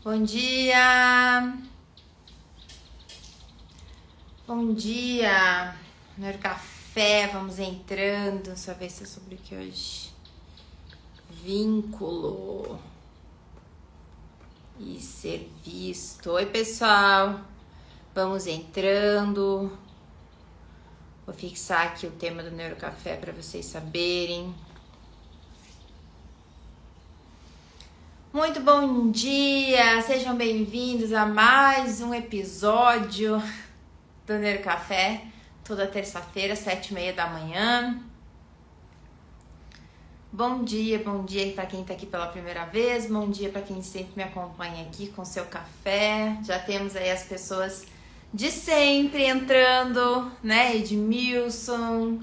Bom dia! Bom dia! No café, vamos entrando. Só ver se é sobre o que hoje. Vínculo e ser visto. Oi, pessoal! Vamos entrando. Vou fixar aqui o tema do Neurocafé para vocês saberem. Muito bom dia! Sejam bem-vindos a mais um episódio do Neurocafé, toda terça-feira, 7h30 da manhã. Bom dia para quem tá aqui pela primeira vez, bom dia para quem sempre me acompanha aqui com seu café. Já temos aí as pessoas de sempre entrando, né? Edmilson,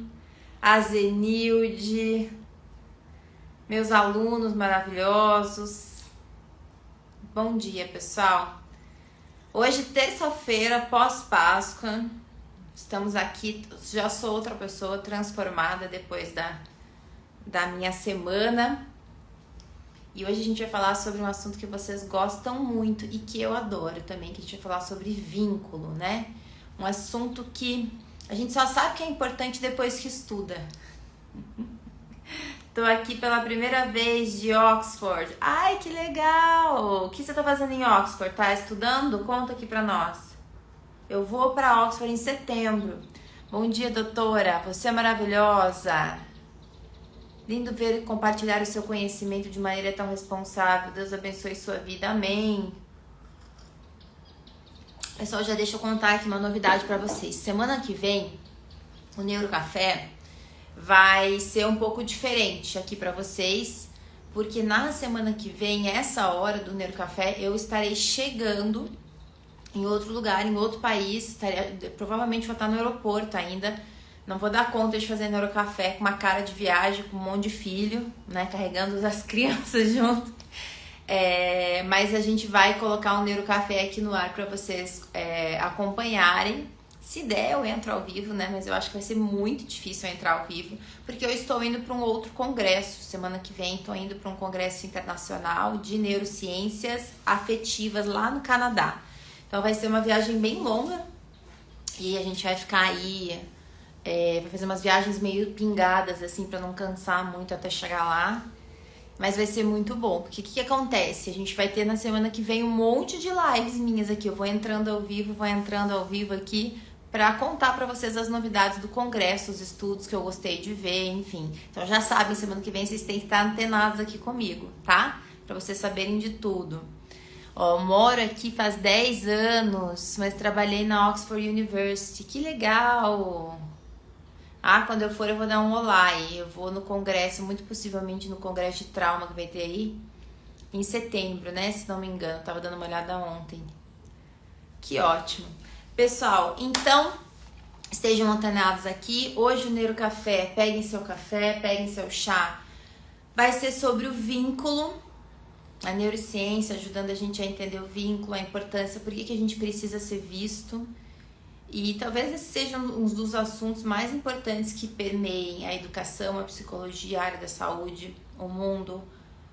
a Zenilde, meus alunos maravilhosos. Bom dia, pessoal. Hoje, terça-feira, pós-Páscoa, estamos aqui, já sou outra pessoa transformada depois da minha semana. E hoje a gente vai falar sobre um assunto que vocês gostam muito e que eu adoro também, que a gente vai falar sobre vínculo, né? Um assunto que a gente só sabe que é importante depois que estuda. Tô aqui pela primeira vez de Oxford. Ai, que legal! O que você tá fazendo em Oxford? Tá estudando? Conta aqui pra nós. Eu vou pra Oxford em setembro. Bom dia, doutora. Você é maravilhosa. Lindo ver e compartilhar o seu conhecimento de maneira tão responsável. Deus abençoe sua vida. Amém. Pessoal, já deixa eu contar aqui uma novidade pra vocês. Semana que vem, o Neurocafé vai ser um pouco diferente aqui para vocês, porque na semana que vem, essa hora do Neurocafé, eu estarei chegando em outro lugar, em outro país, provavelmente vou estar no aeroporto ainda, não vou dar conta de fazer Neurocafé com uma cara de viagem, com um monte de filho, né, carregando as crianças junto, mas a gente vai colocar um Neurocafé aqui no ar para vocês acompanharem. Se der, eu entro ao vivo, né? Mas eu acho que vai ser muito difícil eu entrar ao vivo, porque eu estou indo para um outro congresso. Semana que vem, estou indo para um congresso internacional de neurociências afetivas lá no Canadá. Então, vai ser uma viagem bem longa e a gente vai ficar aí, vai fazer umas viagens meio pingadas, assim, para não cansar muito até chegar lá. Mas vai ser muito bom, porque o que acontece? A gente vai ter na semana que vem um monte de lives minhas aqui. Eu vou entrando ao vivo aqui, para contar para vocês as novidades do congresso, os estudos que eu gostei de ver, enfim. Então já sabem, semana que vem vocês têm que estar antenados aqui comigo, tá? Para vocês saberem de tudo. Ó, moro aqui faz 10 anos, mas trabalhei na Oxford University. Que legal! Ah, quando eu for eu vou dar um olá e eu vou no congresso, muito possivelmente no congresso de trauma que vai ter aí em setembro, né? Se não me engano, tava dando uma olhada ontem. Que ótimo! Pessoal, então, estejam antenados aqui. Hoje o Neurocafé, peguem seu café, peguem seu chá. Vai ser sobre o vínculo, a neurociência ajudando a gente a entender o vínculo, a importância, por que a gente precisa ser visto. E talvez esse seja um dos assuntos mais importantes que permeiem a educação, a psicologia, a área da saúde, o mundo,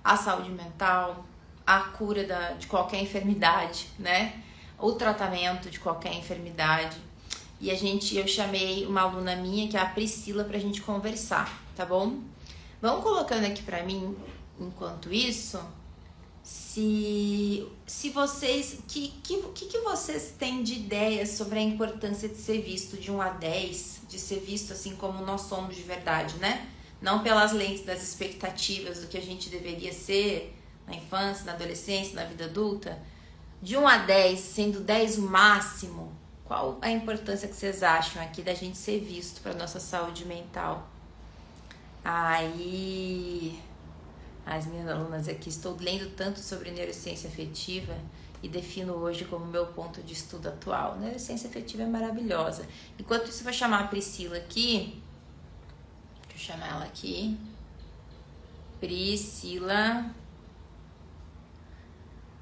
a saúde mental, a cura de qualquer enfermidade, né? O tratamento de qualquer enfermidade. E eu chamei uma aluna minha, que é a Priscila, pra gente conversar, tá bom? Vão colocando aqui pra mim, enquanto isso, se vocês, que vocês têm de ideias sobre a importância de ser visto de 1 a 10, de ser visto assim como nós somos de verdade, né? Não pelas lentes das expectativas do que a gente deveria ser na infância, na adolescência, na vida adulta. De 1 a 10, sendo 10 o máximo, qual a importância que vocês acham aqui da gente ser visto para nossa saúde mental? Aí, as minhas alunas aqui, estou lendo tanto sobre neurociência afetiva e defino hoje como meu ponto de estudo atual. Neurociência afetiva é maravilhosa. Enquanto isso, eu vou chamar a Priscila aqui. Deixa eu chamar ela aqui. Priscila.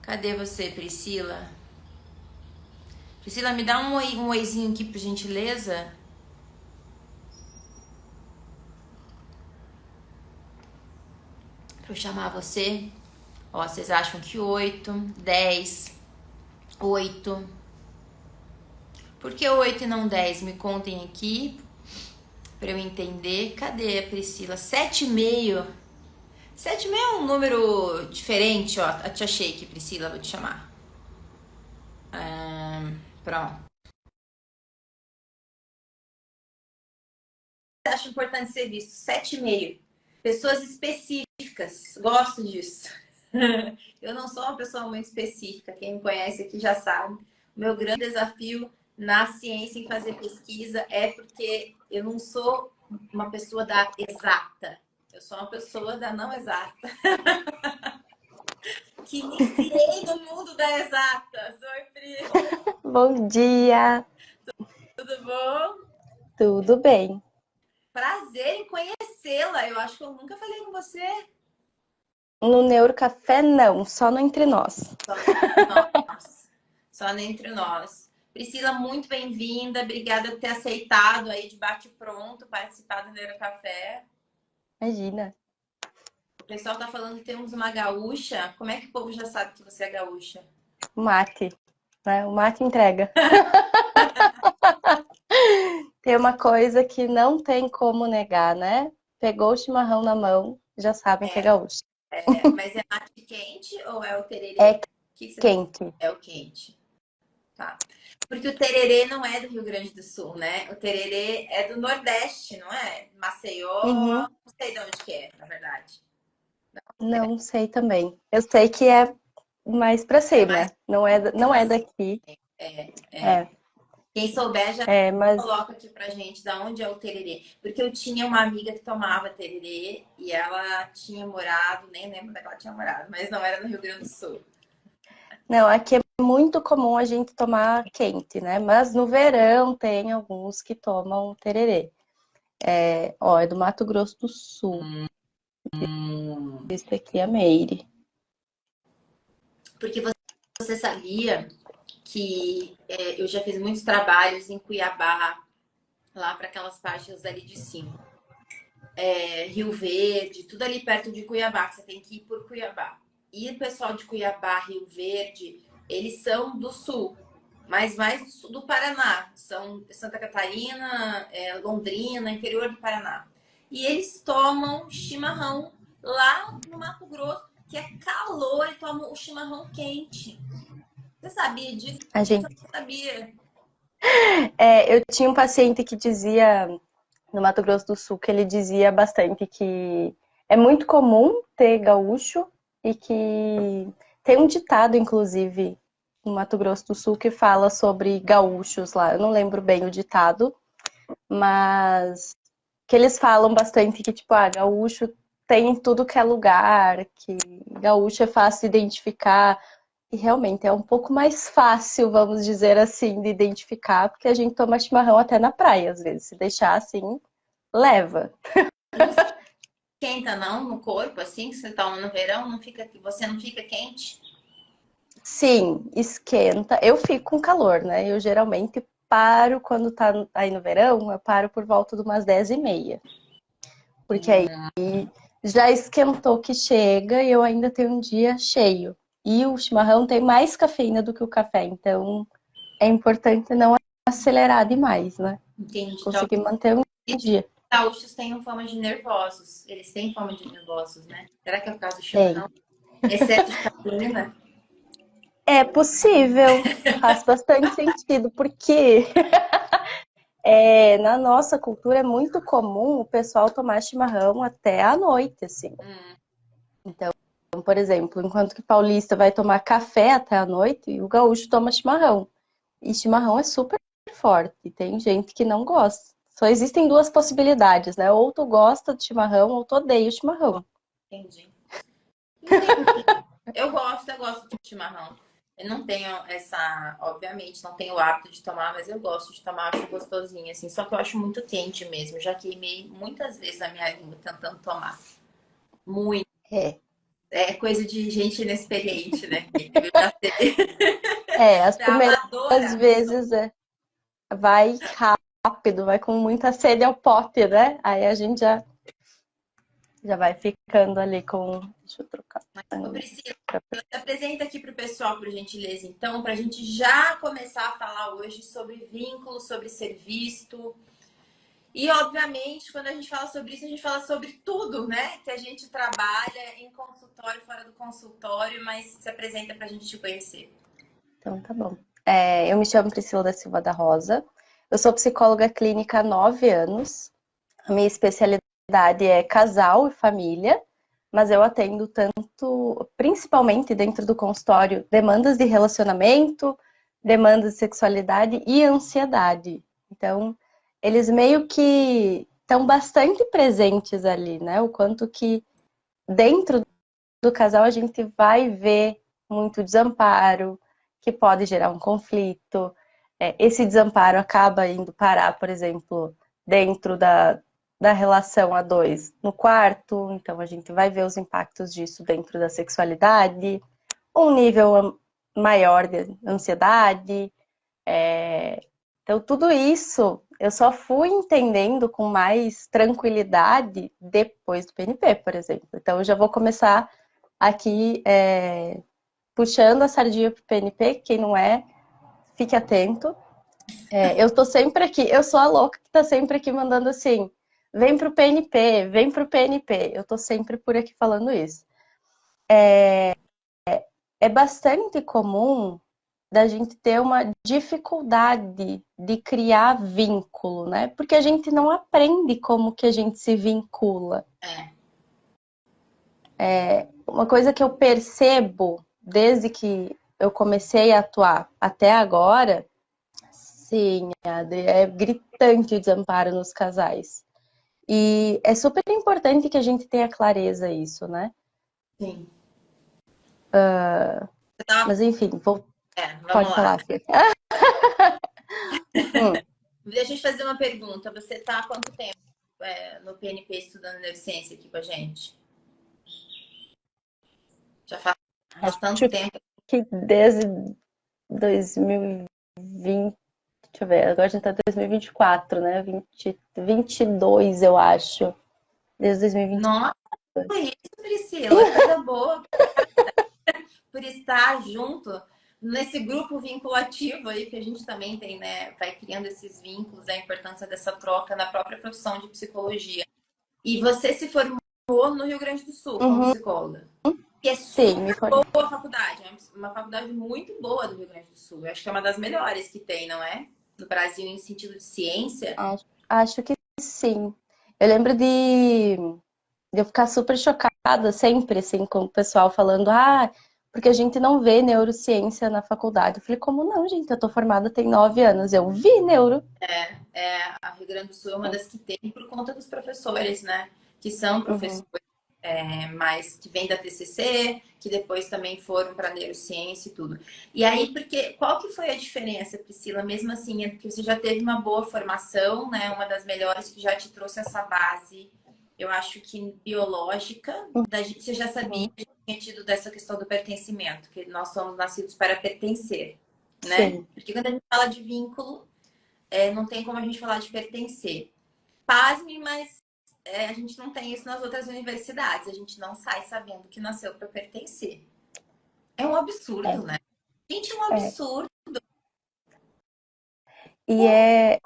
Cadê você, Priscila? Priscila, me dá um oizinho aqui, por gentileza. Pra eu chamar você. Ó, vocês acham que 8, 10, 8. Por que 8 e não 10? Me contem aqui pra eu entender. Cadê a Priscila? 7,5. 7,5 é um número diferente, ó. Eu te achei aqui, Priscila, vou te chamar. Pronto. Acho importante ser visto. 7,5. Pessoas específicas. Gosto disso. Eu não sou uma pessoa muito específica. Quem me conhece aqui já sabe. O meu grande desafio na ciência em fazer pesquisa é porque eu não sou uma pessoa da exata. Eu sou uma pessoa da não exata. Que me criei no mundo da exata. Oi, Pri. Bom dia, Tudo bom? tudo bem? Prazer em conhecê-la. Eu acho que eu nunca falei com você. No Neurocafé, não, só no Entre Nós. Só entre nós. Só entre nós. Priscila, muito bem-vinda. Obrigada por ter aceitado aí de bate-pronto participar do Neurocafé. Imagina, O pessoal tá falando que temos uma gaúcha. Como é que o povo já sabe que você é gaúcha? mate, né? O mate entrega. Tem uma coisa que não tem como negar, né? Pegou o chimarrão na mão, já sabem que é gaúcho. Mas é mate quente ou é o tererê? É O que você... quente. É o quente. Tá. Porque o tererê não é do Rio Grande do Sul, né? O tererê é do Nordeste, não é? Maceió, Uhum, não sei de onde que é, na verdade. não sei também. Eu sei que é mais pra É mais cima, não é pra cima. daqui. É. É, Quem souber já mas coloca aqui pra gente da onde é o tererê. Porque eu tinha uma amiga que tomava tererê e ela tinha morado, nem lembro onde ela tinha morado, mas não era no Rio Grande do Sul. não, aqui é muito comum a gente tomar quente, né? Mas no verão tem alguns que tomam tererê. É do Mato Grosso do Sul. Esse aqui é a Meire. Porque você sabia que eu já fiz muitos trabalhos em Cuiabá, lá para aquelas partes ali de cima. Rio Verde, tudo ali perto de Cuiabá, que você tem que ir por Cuiabá. E o pessoal de Cuiabá, Rio Verde, eles são do sul, mas mais do sul do Paraná. São Santa Catarina, Londrina, interior do Paraná. E eles tomam chimarrão lá no Mato Grosso, que é calor, e tomam o chimarrão quente. Você sabia disso? A Eu gente, não sabia. eu tinha um paciente que dizia, no Mato Grosso do Sul, que ele dizia bastante que é muito comum ter gaúcho e que tem um ditado, inclusive, no Mato Grosso do Sul, que fala sobre gaúchos lá. Eu não lembro bem o ditado, mas que eles falam bastante que, tipo, gaúcho tem em tudo que é lugar, que gaúcho é fácil de identificar. E realmente é um pouco mais fácil, vamos dizer assim, de identificar, porque a gente toma chimarrão até na praia, às vezes. Se deixar assim, leva. Não esquenta não no corpo, assim, que você toma no verão, você não fica quente? Sim, esquenta. Eu fico com calor, né? Eu geralmente paro quando tá aí no verão, eu paro por volta de umas 10h30. Porque aí já esquentou que chega e eu ainda tenho um dia cheio. E o chimarrão tem mais cafeína do que o café, então é importante não acelerar demais, né? Entendi. Então, Conseguir manter um dia. os gaúchos têm fama de nervosos. Eles têm fama de nervosos, né? Será que é por causa do Tem. chimarrão? Excesso de cafeína? É possível, faz bastante sentido, porque na nossa cultura é muito comum o pessoal tomar chimarrão até à noite, assim. Hum, Então, por exemplo, enquanto que paulista vai tomar café até à noite, o gaúcho toma chimarrão. E chimarrão é super forte, tem gente que não gosta. Só existem duas possibilidades, né? Ou tu gosta de chimarrão, ou tu odeia o chimarrão. entendi. Entendi. Eu gosto de chimarrão. Eu não tenho obviamente, não tenho o hábito de tomar, mas eu gosto de tomar, acho gostosinho, assim. Só que eu acho muito quente mesmo. Já queimei muitas vezes a minha língua tentando tomar. Muito. É. É coisa de gente inexperiente, né? Que veio nascer. As É primeiras amadora. vezes vai rápido, vai com muita sede ao pote, né? Aí a gente já Já vai ficando ali com... Deixa eu trocar. Ô, Priscila, se apresenta aqui para o pessoal, por gentileza, então, para a gente já começar a falar hoje sobre vínculo, sobre ser visto. E, obviamente, quando a gente fala sobre isso, a gente fala sobre tudo, né? Que a gente trabalha em consultório, fora do consultório, mas se apresenta para a gente te conhecer. Então, tá bom. Eu me chamo Priscila da Silva da Rosa. Eu sou psicóloga clínica há 9 anos. A minha especialidade é casal e família, mas eu atendo tanto, principalmente dentro do consultório, demandas de relacionamento, demandas de sexualidade e ansiedade. Então, eles meio que estão bastante presentes ali, né? O quanto que dentro do casal a gente vai ver muito desamparo, que pode gerar um conflito. Esse desamparo acaba indo parar, por exemplo, dentro da relação a dois no quarto, então a gente vai ver os impactos disso dentro da sexualidade, um nível maior de ansiedade. Então, tudo isso eu só fui entendendo com mais tranquilidade depois do PNP, por exemplo. Então, eu já vou começar aqui puxando a sardinha pro PNP, quem não é, fique atento. Eu tô sempre aqui, eu sou a louca que tá sempre aqui mandando assim, vem pro PNP, vem pro PNP. Eu tô sempre por aqui falando isso. É bastante comum da gente ter uma dificuldade de criar vínculo, né? Porque a gente não aprende como que a gente se vincula. Uma coisa que eu percebo desde que eu comecei a atuar até agora, sim, Adri, é gritante o desamparo nos casais. E é super importante que a gente tenha clareza isso, né? Sim. Mas enfim, Vamos pode lá. falar, Fê. Deixa eu te fazer uma pergunta. Você está há quanto tempo no PNP estudando neurociência aqui com a gente? Já faz bastante Acho tempo. que desde 2020, deixa eu ver, agora a gente tá em 2024, né? 22, eu acho. Desde 2022. Nossa, por isso, Priscila, coisa boa. Por estar junto nesse grupo vinculativo aí que a gente também tem, né? Vai criando esses vínculos, a importância dessa troca na própria profissão de psicologia. E você se formou no Rio Grande do Sul como Uhum, psicóloga. Que é sim, super boa a faculdade. É uma faculdade muito boa do Rio Grande do Sul. Eu acho que é uma das melhores que tem, não é? No Brasil, em sentido de ciência. acho que sim. Eu lembro de eu ficar super chocada sempre, assim, com o pessoal falando, porque a gente não vê neurociência na faculdade. Eu falei, como não, gente? Eu tô formada tem 9 anos. Eu vi neuro. A Rio Grande do Sul é uma das que tem por conta dos professores, né? Que são Uhum. professores mais que vêm da TCC, que depois também foram para neurociência e tudo. E aí, porque qual que foi a diferença, Priscila? Mesmo assim, é porque você já teve uma boa formação, né? Uma das melhores que já te trouxe essa base, eu acho que biológica, você já sabia, Uhum. já tinha tido dessa questão do pertencimento, que nós somos nascidos para pertencer, né? Sim. Porque quando a gente fala de vínculo, não tem como a gente falar de pertencer. Pasme, mas a gente não tem isso nas outras universidades. A gente não sai sabendo que nasceu para pertencer. É um absurdo, É, né? Gente, é um é. absurdo. E é,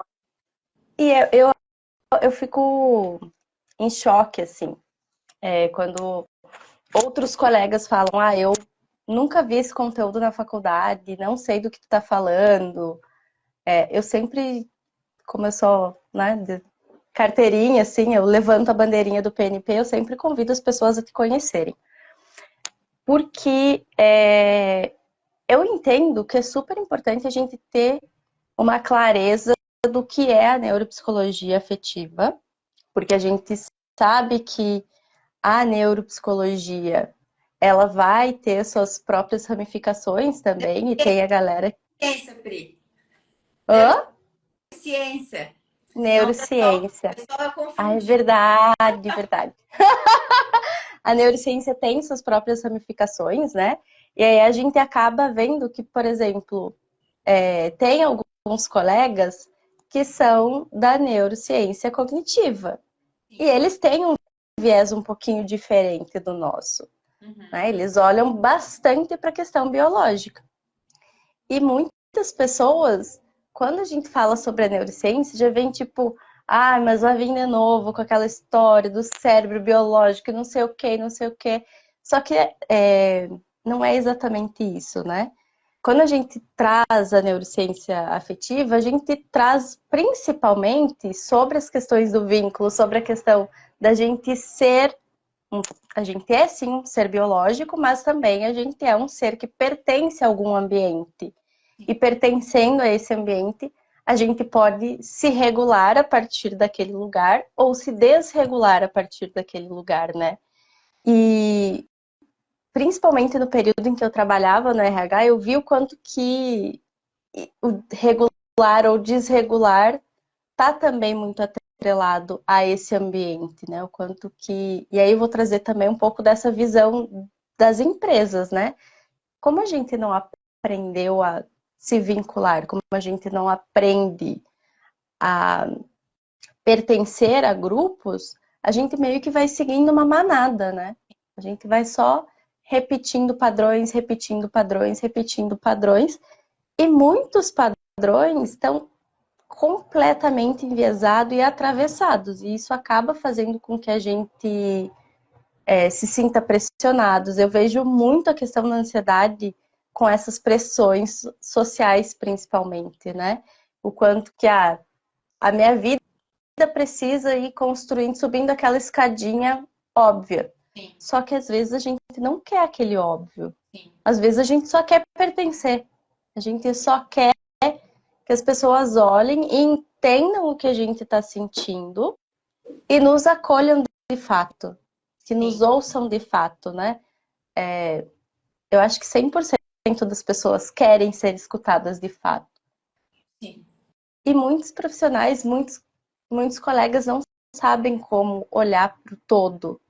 eu fico em choque, assim, quando outros colegas falam, eu nunca vi esse conteúdo na faculdade, não sei do que tu tá falando. Eu sempre, como eu sou, né, de carteirinha, assim, eu levanto a bandeirinha do PNP, eu sempre convido as pessoas a te conhecerem. Porque eu entendo que é super importante a gente ter uma clareza do que é a neuropsicologia afetiva, porque a gente sabe que a neuropsicologia ela vai ter suas próprias ramificações também, e tem a galera. Ciência, Pri. Hã? Neurociência. Senão o Neurociência. pessoal vai Ah, é confundir. verdade, verdade. A neurociência tem suas próprias ramificações, né? E aí a gente acaba vendo que, por exemplo, tem alguns colegas que são da neurociência cognitiva. E eles têm um viés um pouquinho diferente do nosso. Uhum. Né? Eles olham bastante para a questão biológica. E muitas pessoas, quando a gente fala sobre a neurociência, já vem tipo, ah, mas vai vir de novo com aquela história do cérebro biológico, não sei o que, não sei o que. Só que não é exatamente isso, né? Quando a gente traz a neurociência afetiva, a gente traz principalmente sobre as questões do vínculo, sobre a questão da gente ser. A gente é sim um ser biológico, mas também a gente é um ser que pertence a algum ambiente. E pertencendo a esse ambiente, a gente pode se regular a partir daquele lugar ou se desregular a partir daquele lugar, né? E principalmente no período em que eu trabalhava no RH, eu vi o quanto que o regular ou desregular está também muito atrelado a esse ambiente, né? O quanto que... E aí eu vou trazer também um pouco dessa visão das empresas, né? Como a gente não aprendeu a se vincular, como a gente não aprende a pertencer a grupos, a gente meio que vai seguindo uma manada, né? A gente vai só repetindo padrões, repetindo padrões, repetindo padrões, e muitos padrões estão completamente enviesados e atravessados, e isso acaba fazendo com que a gente se sinta pressionados. Eu vejo muito a questão da ansiedade com essas pressões sociais, principalmente, né? O quanto que a minha vida precisa ir construindo, subindo aquela escadinha óbvia. Sim. Só que às vezes a gente não quer aquele óbvio. Sim. Às vezes a gente só quer pertencer. A gente só quer que as pessoas olhem e entendam o que a gente está sentindo e nos acolham de fato. Que nos ouçam de fato, né? Eu acho que 100% das pessoas querem ser escutadas de fato. Sim. E muitos profissionais, muitos colegas não sabem como olhar para o todo.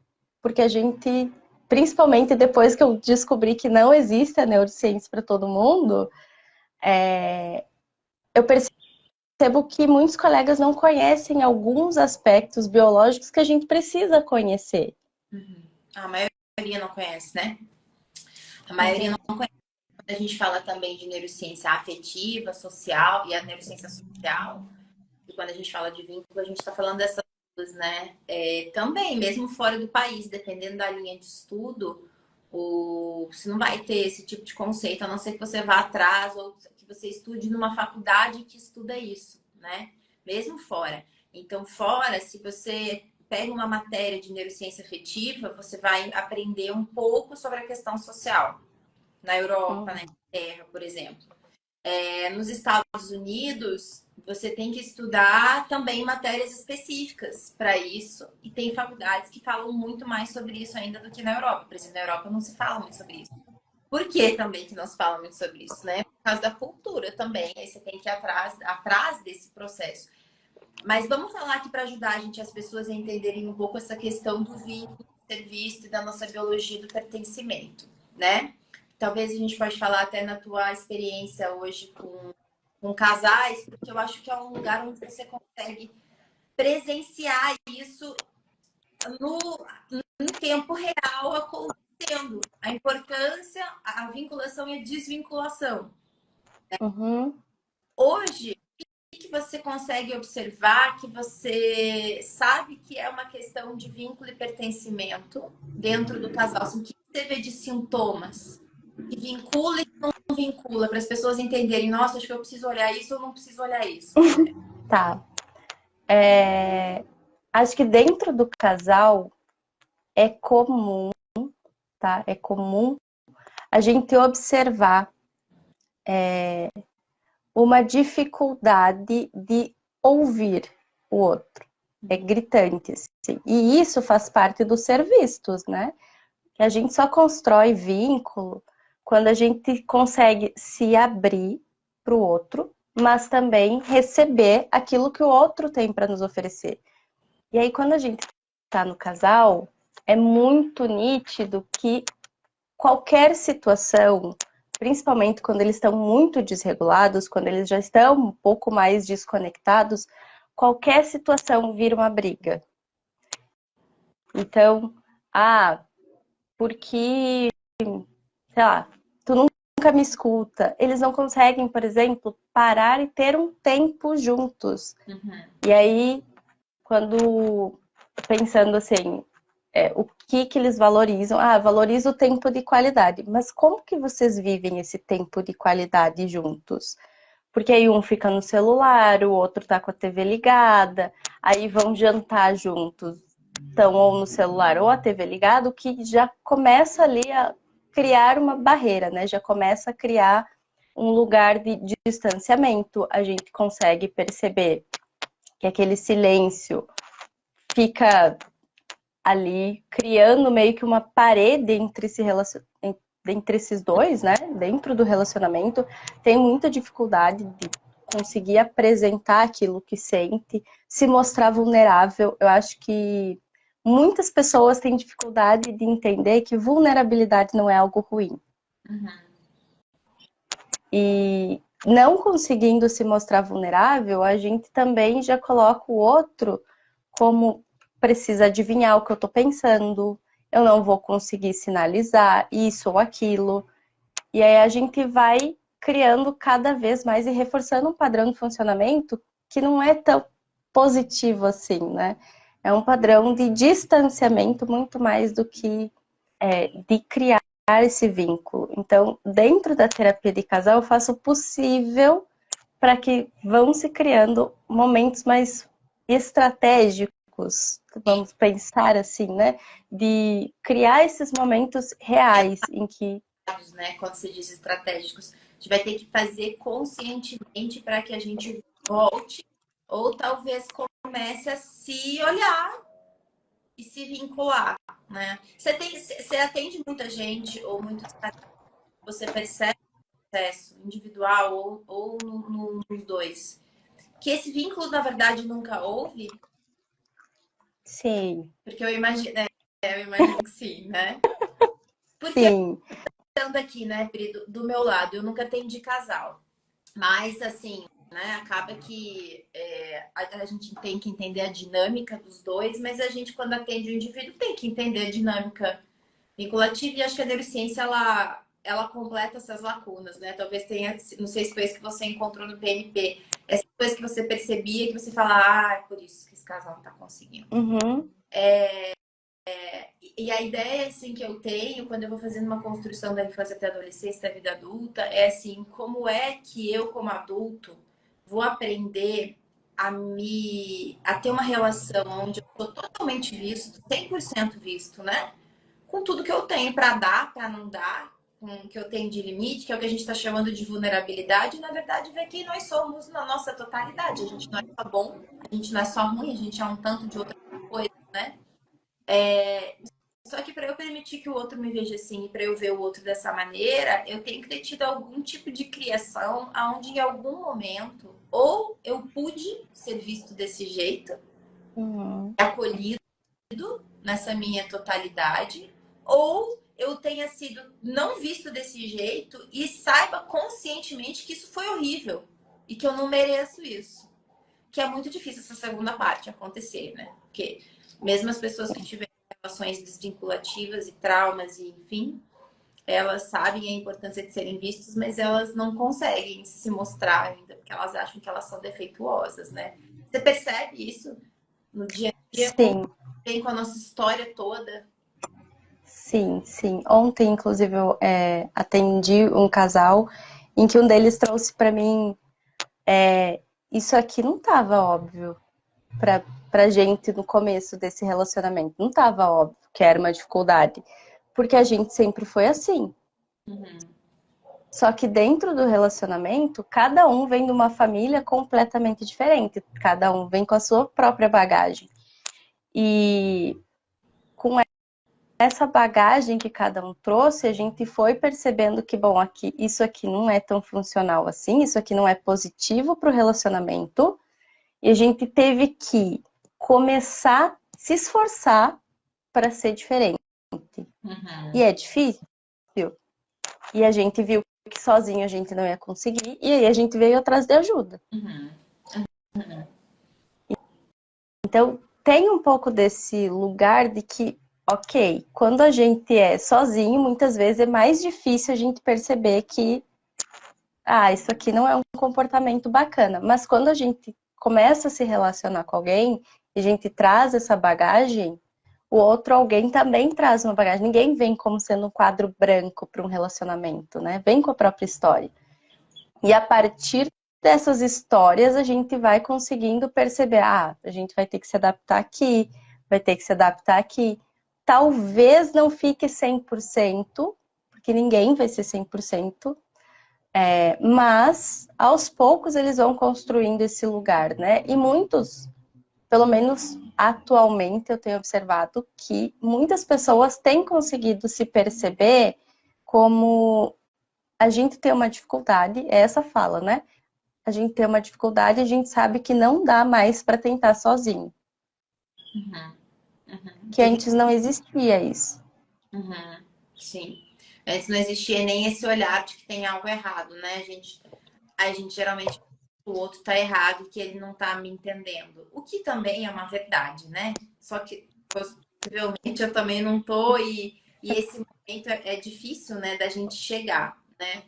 Porque a gente, principalmente depois que eu descobri que não existe a neurociência para todo mundo, eu percebo que muitos colegas não conhecem alguns aspectos biológicos que a gente precisa conhecer. Uhum. A maioria não conhece, né? A maioria não conhece. Quando a gente fala também de neurociência afetiva, social e a neurociência social, e quando a gente fala de vínculo, a gente está falando dessas coisas, né? Também, mesmo fora do país, dependendo da linha de estudo, você não vai ter esse tipo de conceito, a não ser que você vá atrás ou que você estude numa faculdade que estuda isso, né? Mesmo fora. Então, fora, se você pega uma matéria de neurociência afetiva, você vai aprender um pouco sobre a questão social. Na Europa, na Inglaterra, por exemplo. Nos Estados Unidos, você tem que estudar também matérias específicas para isso. E tem faculdades que falam muito mais sobre isso ainda do que na Europa. Por exemplo, na Europa não se fala muito sobre isso. Por que também que não se fala muito sobre isso, né? Por causa da cultura também. Aí você tem que ir atrás desse processo. Mas vamos falar aqui para ajudar a gente, as pessoas a entenderem um pouco essa questão do vínculo, do ser visto e da nossa biologia do pertencimento, né? Talvez a gente pode falar até na tua experiência hoje com casais, porque eu acho que é um lugar onde você consegue presenciar isso no tempo real acontecendo. A importância, a vinculação e a desvinculação. Uhum. Hoje, o que você consegue observar que você sabe que é uma questão de vínculo e pertencimento dentro do casal? Assim, o que você vê de sintomas que vincula e não vincula, para as pessoas entenderem, nossa, acho que eu preciso olhar isso ou não preciso olhar isso. Tá. Acho que dentro do casal é comum, tá? É comum a gente observar uma dificuldade de ouvir o outro. É gritante, assim. E isso faz parte dos ser vistos, né? Que a gente só constrói vínculo quando a gente consegue se abrir para o outro, mas também receber aquilo que o outro tem para nos oferecer. E aí, quando a gente está no casal, é muito nítido que qualquer situação, principalmente quando eles estão muito desregulados, quando eles já estão um pouco mais desconectados, qualquer situação vira uma briga. Então, porque, sei lá, tu nunca me escuta. Eles não conseguem, por exemplo, parar e ter um tempo juntos. E aí, quando pensando assim, o que eles valorizam? Valoriza o tempo de qualidade. Mas como que vocês vivem esse tempo de qualidade juntos? Porque aí um fica no celular, o outro tá com a TV ligada, aí vão jantar juntos, estão ou no celular ou a TV ligada, o que já começa ali a criar uma barreira, né? Já começa a criar um lugar de distanciamento. A gente consegue perceber que aquele silêncio fica ali criando meio que uma parede entre esses dois, né? Dentro do relacionamento, tem muita dificuldade de conseguir apresentar aquilo que sente, se mostrar vulnerável. Eu acho que muitas pessoas têm dificuldade de entender que vulnerabilidade não é algo ruim. E não conseguindo se mostrar vulnerável, a gente também já coloca o outro como precisa adivinhar o que eu tô pensando, eu não vou conseguir sinalizar isso ou aquilo. E aí a gente vai criando cada vez mais e reforçando um padrão de funcionamento que não é tão positivo assim, né? É um padrão de distanciamento muito mais do que de criar esse vínculo. Então, dentro da terapia de casal, eu faço o possível para que vão se criando momentos mais estratégicos, vamos pensar assim, né? De criar esses momentos reais em que, Né? Quando se diz estratégicos, a gente vai ter que fazer conscientemente para que a gente volte ou talvez comece a se olhar e se vincular, né? Você atende muita gente ou muitos, você percebe o processo individual ou nos dois que esse vínculo na verdade nunca houve? sim, Porque eu imagino que sim, né? Porque sim, estando aqui, né, Pri, do meu lado, eu nunca atendi casal. Mas, assim, né, acaba que a gente tem que entender a dinâmica dos dois, mas a gente, quando atende o indivíduo, tem que entender a dinâmica vinculativa. E acho que a neurociência, ela completa essas lacunas, né? Talvez tenha, não sei se foi isso que você encontrou no PNP, essa coisa que você percebia, que você fala, é por isso que esse casal não tá conseguindo. uhum, E a ideia, assim, que eu tenho quando eu vou fazendo uma construção da infância até a adolescência, da vida adulta, é assim, como é que eu, como adulto, vou aprender a ter uma relação onde eu sou totalmente visto, 100% visto, né? Com tudo que eu tenho para dar, para não dar, com o que eu tenho de limite, que é o que a gente está chamando de vulnerabilidade, e, na verdade, ver que nós somos na nossa totalidade. A gente não é só bom, a gente não é só ruim, a gente é um tanto de outra coisa, né? Só que para eu permitir que o outro me veja assim e para eu ver o outro dessa maneira, eu tenho que ter tido algum tipo de criação onde em algum momento ou eu pude ser visto desse jeito, uhum, acolhido nessa minha totalidade, ou eu tenha sido não visto desse jeito e saiba conscientemente que isso foi horrível e que eu não mereço isso. Que é muito difícil essa segunda parte acontecer, né? Porque mesmo as pessoas que tiveram relações desvinculativas e traumas e enfim, elas sabem a importância de serem vistas, mas elas não conseguem se mostrar ainda, porque elas acham que elas são defeituosas, né? Você percebe isso no dia a dia, como sim, vem com a nossa história toda? sim, sim. Ontem, inclusive, eu atendi um casal em que um deles trouxe para mim, isso aqui não estava óbvio pra gente no começo desse relacionamento. Não estava óbvio que era uma dificuldade, porque a gente sempre foi assim. Só que dentro do relacionamento, cada um vem de uma família completamente diferente, cada um vem com a sua própria bagagem. E com essa bagagem que cada um trouxe, a gente foi percebendo que, bom, isso aqui não é tão funcional assim, isso aqui não é positivo para o relacionamento, e a gente teve que começar a se esforçar para ser diferente. E é difícil. E a gente viu que sozinho a gente não ia conseguir, e aí a gente veio atrás de ajuda. Então, tem um pouco desse lugar de que, ok, quando a gente é sozinho, muitas vezes é mais difícil a gente perceber que, isso aqui não é um comportamento bacana. Mas quando a gente começa a se relacionar com alguém e a gente traz essa bagagem, o outro alguém também traz uma bagagem. Ninguém vem como sendo um quadro branco para um relacionamento, né? Vem com a própria história. E a partir dessas histórias, a gente vai conseguindo perceber, a gente vai ter que se adaptar aqui, vai ter que se adaptar aqui. Talvez não fique 100%, porque ninguém vai ser 100%, mas aos poucos eles vão construindo esse lugar, né? E muitos, pelo menos atualmente, eu tenho observado que muitas pessoas têm conseguido se perceber como a gente tem uma dificuldade, é essa fala, né? A gente tem uma dificuldade e a gente sabe que não dá mais para tentar sozinho. Que antes não existia isso. Sim. Antes não existia nem esse olhar de que tem algo errado, né? A gente geralmente o outro tá errado, que ele não tá me entendendo. O que também é uma verdade, né? Só que possivelmente eu também não tô e esse momento é difícil, né, da gente chegar, né?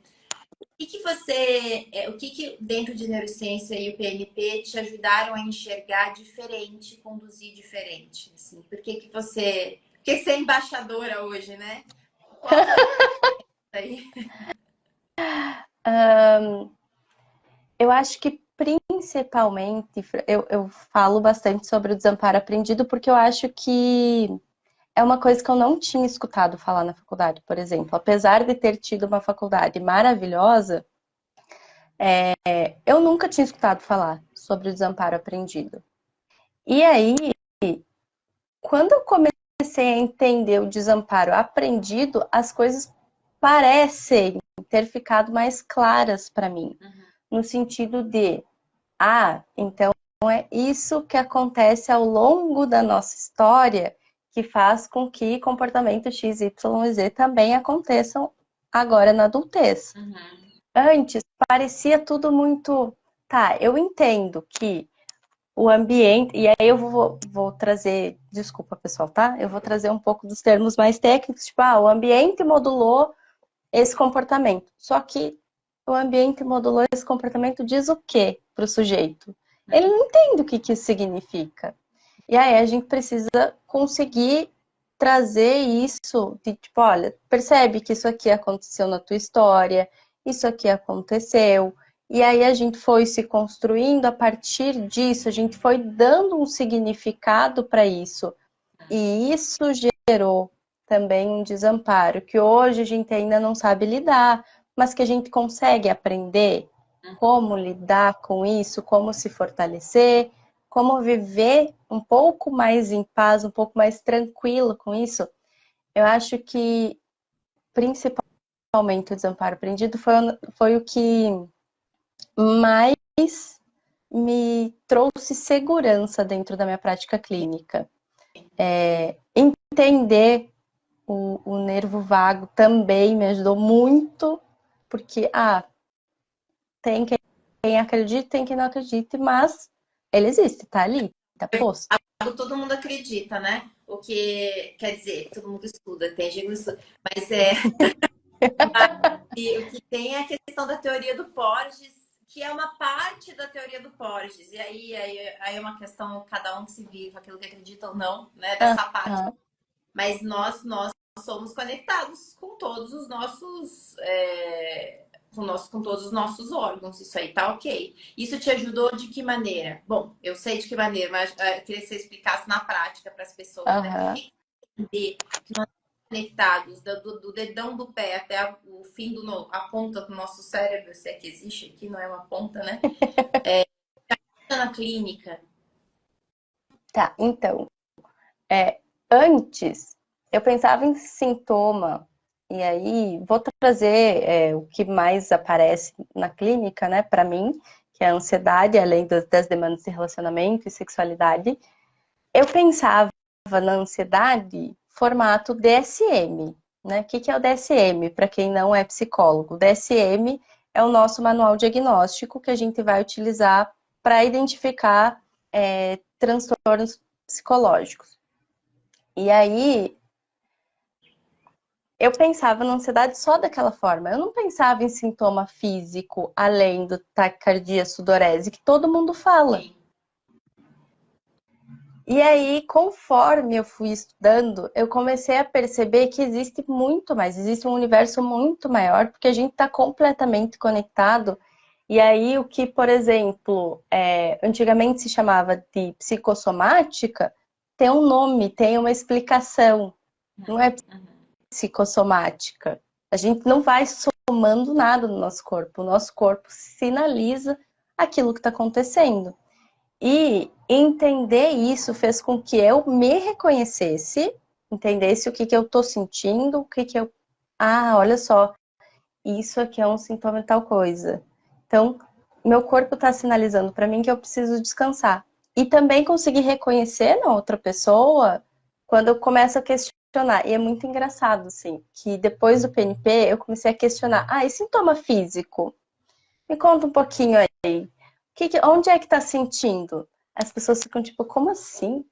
O que dentro de neurociência e o PNP te ajudaram a enxergar diferente, conduzir diferente? Assim, por que você é embaixadora hoje, né? Qual foi aí? Eu acho que principalmente, eu falo bastante sobre o desamparo aprendido porque eu acho que é uma coisa que eu não tinha escutado falar na faculdade, por exemplo. Apesar de ter tido uma faculdade maravilhosa, eu nunca tinha escutado falar sobre o desamparo aprendido. E aí, quando eu comecei a entender o desamparo aprendido, as coisas parecem ter ficado mais claras para mim. No sentido de, então é isso que acontece ao longo da nossa história que faz com que comportamento X, Y e Z também aconteçam agora na adultez. Antes, parecia tudo muito... eu entendo que o ambiente... E aí eu vou trazer... Desculpa, pessoal, tá? Eu vou trazer um pouco dos termos mais técnicos, tipo, o ambiente modulou esse comportamento. Só que o ambiente modulou esse comportamento diz o quê para o sujeito? Ele não entende o que isso significa. E aí a gente precisa conseguir trazer isso de tipo, olha, percebe que isso aqui aconteceu na tua história, isso aqui aconteceu. E aí a gente foi se construindo a partir disso, a gente foi dando um significado para isso. E isso gerou também um desamparo, que hoje a gente ainda não sabe lidar, mas que a gente consegue aprender como lidar com isso, como se fortalecer, como viver um pouco mais em paz, um pouco mais tranquilo com isso. Eu acho que, principalmente, o desamparo aprendido foi o que mais me trouxe segurança dentro da minha prática clínica. Entender o nervo vago também me ajudou muito, porque, tem quem acredita, tem quem não acredite, mas ele existe, tá ali, tá posto. Todo mundo acredita, né? O que quer dizer, todo mundo estuda, tem gente que estuda, mas e o que tem é a questão da teoria do Porges, que é uma parte da teoria do Porges. E aí é uma questão, cada um se vive aquilo que acredita ou não, né? Dessa parte. Mas nós somos conectados com todos os nossos. Com todos os nossos órgãos, isso aí tá ok. Isso te ajudou de que maneira? Bom, eu sei de que maneira, mas eu queria que você explicasse na prática para as pessoas, né? Entender que nós estamos conectados do dedão do pé até o fim a ponta do nosso cérebro, se é que existe aqui, não é uma ponta, né? Na clínica. Tá, então, antes eu pensava em sintoma. E aí, vou trazer o que mais aparece na clínica, né, para mim, que é a ansiedade, além das demandas de relacionamento e sexualidade. Eu pensava na ansiedade formato DSM, né? O que é o DSM, para quem não é psicólogo? O DSM é o nosso manual diagnóstico que a gente vai utilizar para identificar transtornos psicológicos. E aí, eu pensava na ansiedade só daquela forma. Eu não pensava em sintoma físico, além do taquicardia, sudorese, que todo mundo fala. Sim. E aí, conforme eu fui estudando, eu comecei a perceber que existe muito mais, existe um universo muito maior, porque a gente está completamente conectado. E aí, o que, por exemplo, antigamente se chamava de psicossomática, tem um nome, tem uma explicação. Não é psicossomática. A gente não vai somando nada no nosso corpo. O nosso corpo sinaliza aquilo que está acontecendo. E entender isso fez com que eu me reconhecesse, entendesse o que eu estou sentindo, o que eu. Ah, olha só, isso aqui é um sintoma de tal coisa. Então, meu corpo está sinalizando para mim que eu preciso descansar. E também conseguir reconhecer na outra pessoa quando eu começo a questionar. E é muito engraçado, assim, que depois do PNP eu comecei a questionar. Ah, e sintoma físico? Me conta um pouquinho aí. Onde é que tá sentindo? As pessoas ficam tipo, como assim?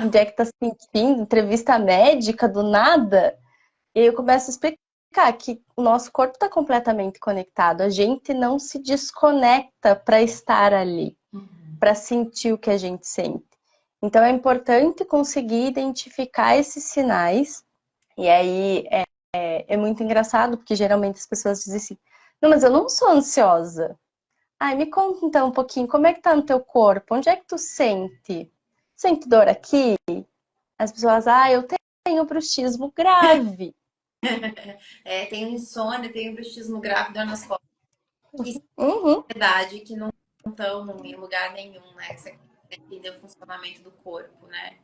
Onde é que tá sentindo? Entrevista médica do nada? E aí eu começo a explicar que o nosso corpo está completamente conectado. A gente não se desconecta para estar ali, para sentir o que a gente sente. Então é importante conseguir identificar esses sinais. E aí é muito engraçado, porque geralmente as pessoas dizem assim, não, mas eu não sou ansiosa. Ai, me conta então um pouquinho, como é que tá no teu corpo? Onde é que tu sente? Sente dor aqui? As pessoas, eu tenho bruxismo grave. Tenho insônia, tenho bruxismo grave, dor nas costas. Que Uhum. verdade que não estão em lugar nenhum, né? Que você entender o funcionamento do corpo, né?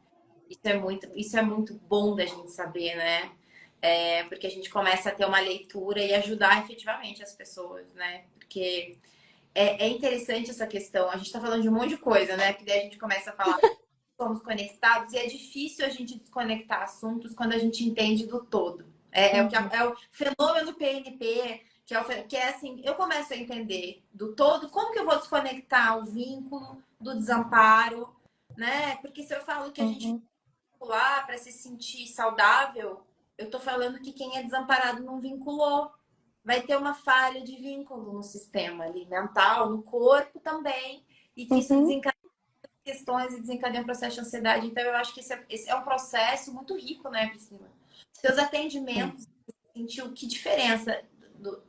Isso é muito bom da gente saber, né? Porque a gente começa a ter uma leitura e ajudar efetivamente as pessoas, né? Porque é interessante essa questão. A gente está falando de um monte de coisa, né? Porque daí a gente começa a falar somos conectados e é difícil a gente desconectar assuntos quando a gente entende do todo. É o fenômeno PNP, que é assim, eu começo a entender do todo, como que eu vou desconectar o vínculo do desamparo, né? Porque se eu falo que a gente vincular para se sentir saudável, eu tô falando que quem é desamparado não vinculou. Vai ter uma falha de vínculo no sistema ali, mental, no corpo também, e que isso desencadeia questões e desencadeia um processo de ansiedade. Então, eu acho que esse é um processo muito rico, né, Priscila? Seus atendimentos, você sentiu que diferença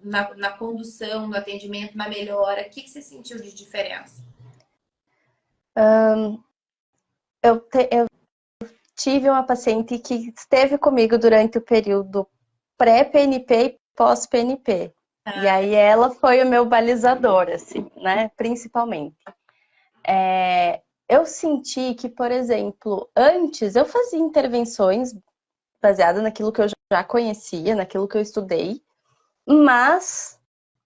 na condução, no atendimento, na melhora? O que você sentiu de diferença? Eu tive uma paciente que esteve comigo durante o período pré-PNP e pós-PNP. E aí ela foi o meu balizador, assim, né? Principalmente. Eu senti que, por exemplo, antes eu fazia intervenções baseadas naquilo que eu já conhecia, naquilo que eu estudei, mas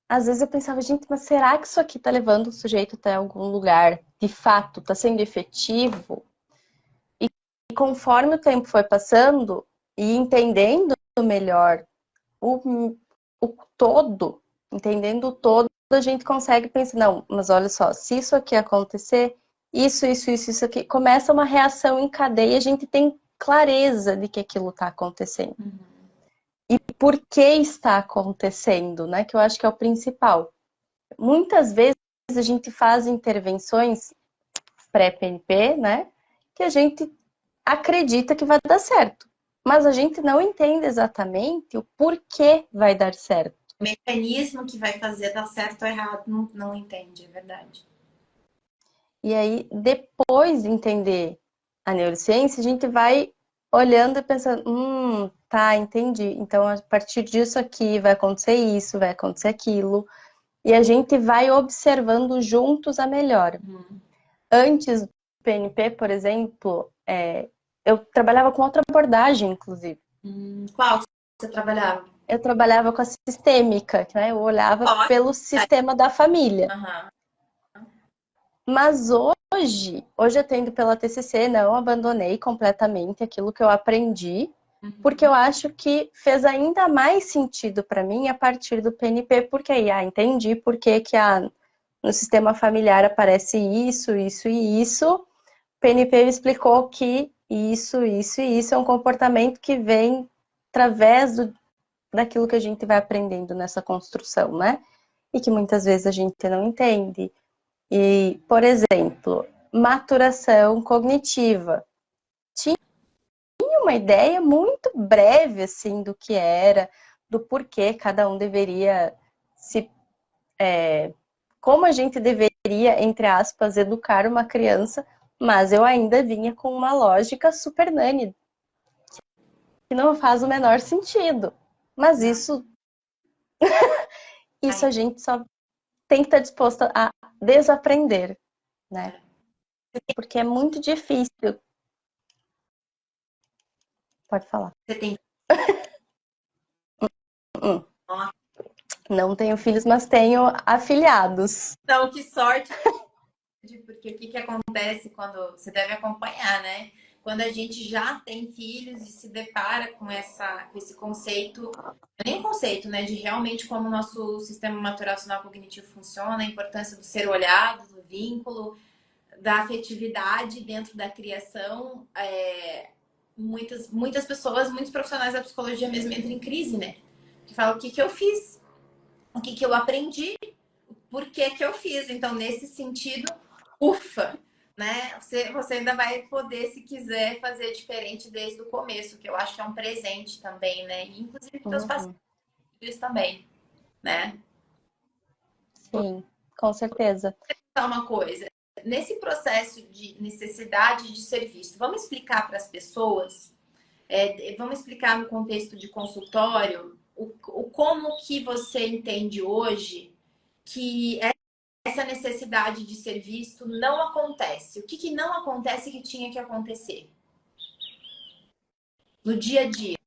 às vezes eu pensava, gente, mas será que isso aqui tá levando o sujeito até algum lugar? De fato, tá sendo efetivo? E conforme o tempo foi passando e entendendo melhor o todo, entendendo o todo, a gente consegue pensar, não, mas olha só, se isso aqui acontecer, isso aqui, começa uma reação em cadeia, a gente tem clareza de que aquilo está acontecendo. E por que está acontecendo, né? Que eu acho que é o principal. Muitas vezes a gente faz intervenções pré-PNP, né? Que a gente acredita que vai dar certo. Mas a gente não entende exatamente o porquê vai dar certo. O mecanismo que vai fazer dar certo ou errado, não entende, é verdade. E aí, depois de entender a neurociência, a gente vai olhando e pensando, tá, entendi. Então, a partir disso aqui vai acontecer isso, vai acontecer aquilo. E a gente vai observando juntos a melhora. Antes do PNP, por exemplo, eu trabalhava com outra abordagem, inclusive. Qual você trabalhava? Eu trabalhava com a sistêmica, né? Eu olhava pelo sistema da família. Mas hoje eu atendo pela TCC, não abandonei completamente aquilo que eu aprendi, porque eu acho que fez ainda mais sentido para mim a partir do PNP, porque aí, entendi por que no sistema familiar aparece isso, isso e isso, PNP explicou que isso e isso é um comportamento que vem através daquilo que a gente vai aprendendo nessa construção, né? E que muitas vezes a gente não entende. E, por exemplo, maturação cognitiva. Tinha uma ideia muito breve, assim, do que era, do porquê cada um deveria se... como a gente deveria, entre aspas, educar uma criança, mas eu ainda vinha com uma lógica super nani, que não faz o menor sentido. Mas isso a gente só tem que estar disposto a desaprender, né? Porque é muito difícil. Pode falar. Você tem. Hum. Não tenho filhos, mas tenho afilhados. Então, que sorte, porque o que acontece quando você deve acompanhar, né? Quando a gente já tem filhos e se depara com esse conceito, não é nem um conceito, né? De realmente como o nosso sistema maturacional cognitivo funciona, a importância do ser olhado, do vínculo, da afetividade dentro da criação. Muitas pessoas, muitos profissionais da psicologia mesmo entram em crise, né? Que falam o que eu fiz, o que eu aprendi, por que eu fiz. Então, nesse sentido, ufa, né? Você ainda vai poder, se quiser, fazer diferente desde o começo, que eu acho que é um presente também, né? E, inclusive para os pacientes também, né? Sim, com certeza. Uma coisa, nesse processo de necessidade de ser visto, vamos explicar para as pessoas, vamos explicar no contexto de consultório, como que você entende hoje que essa necessidade de ser visto não acontece. O que não acontece que tinha que acontecer no dia a dia?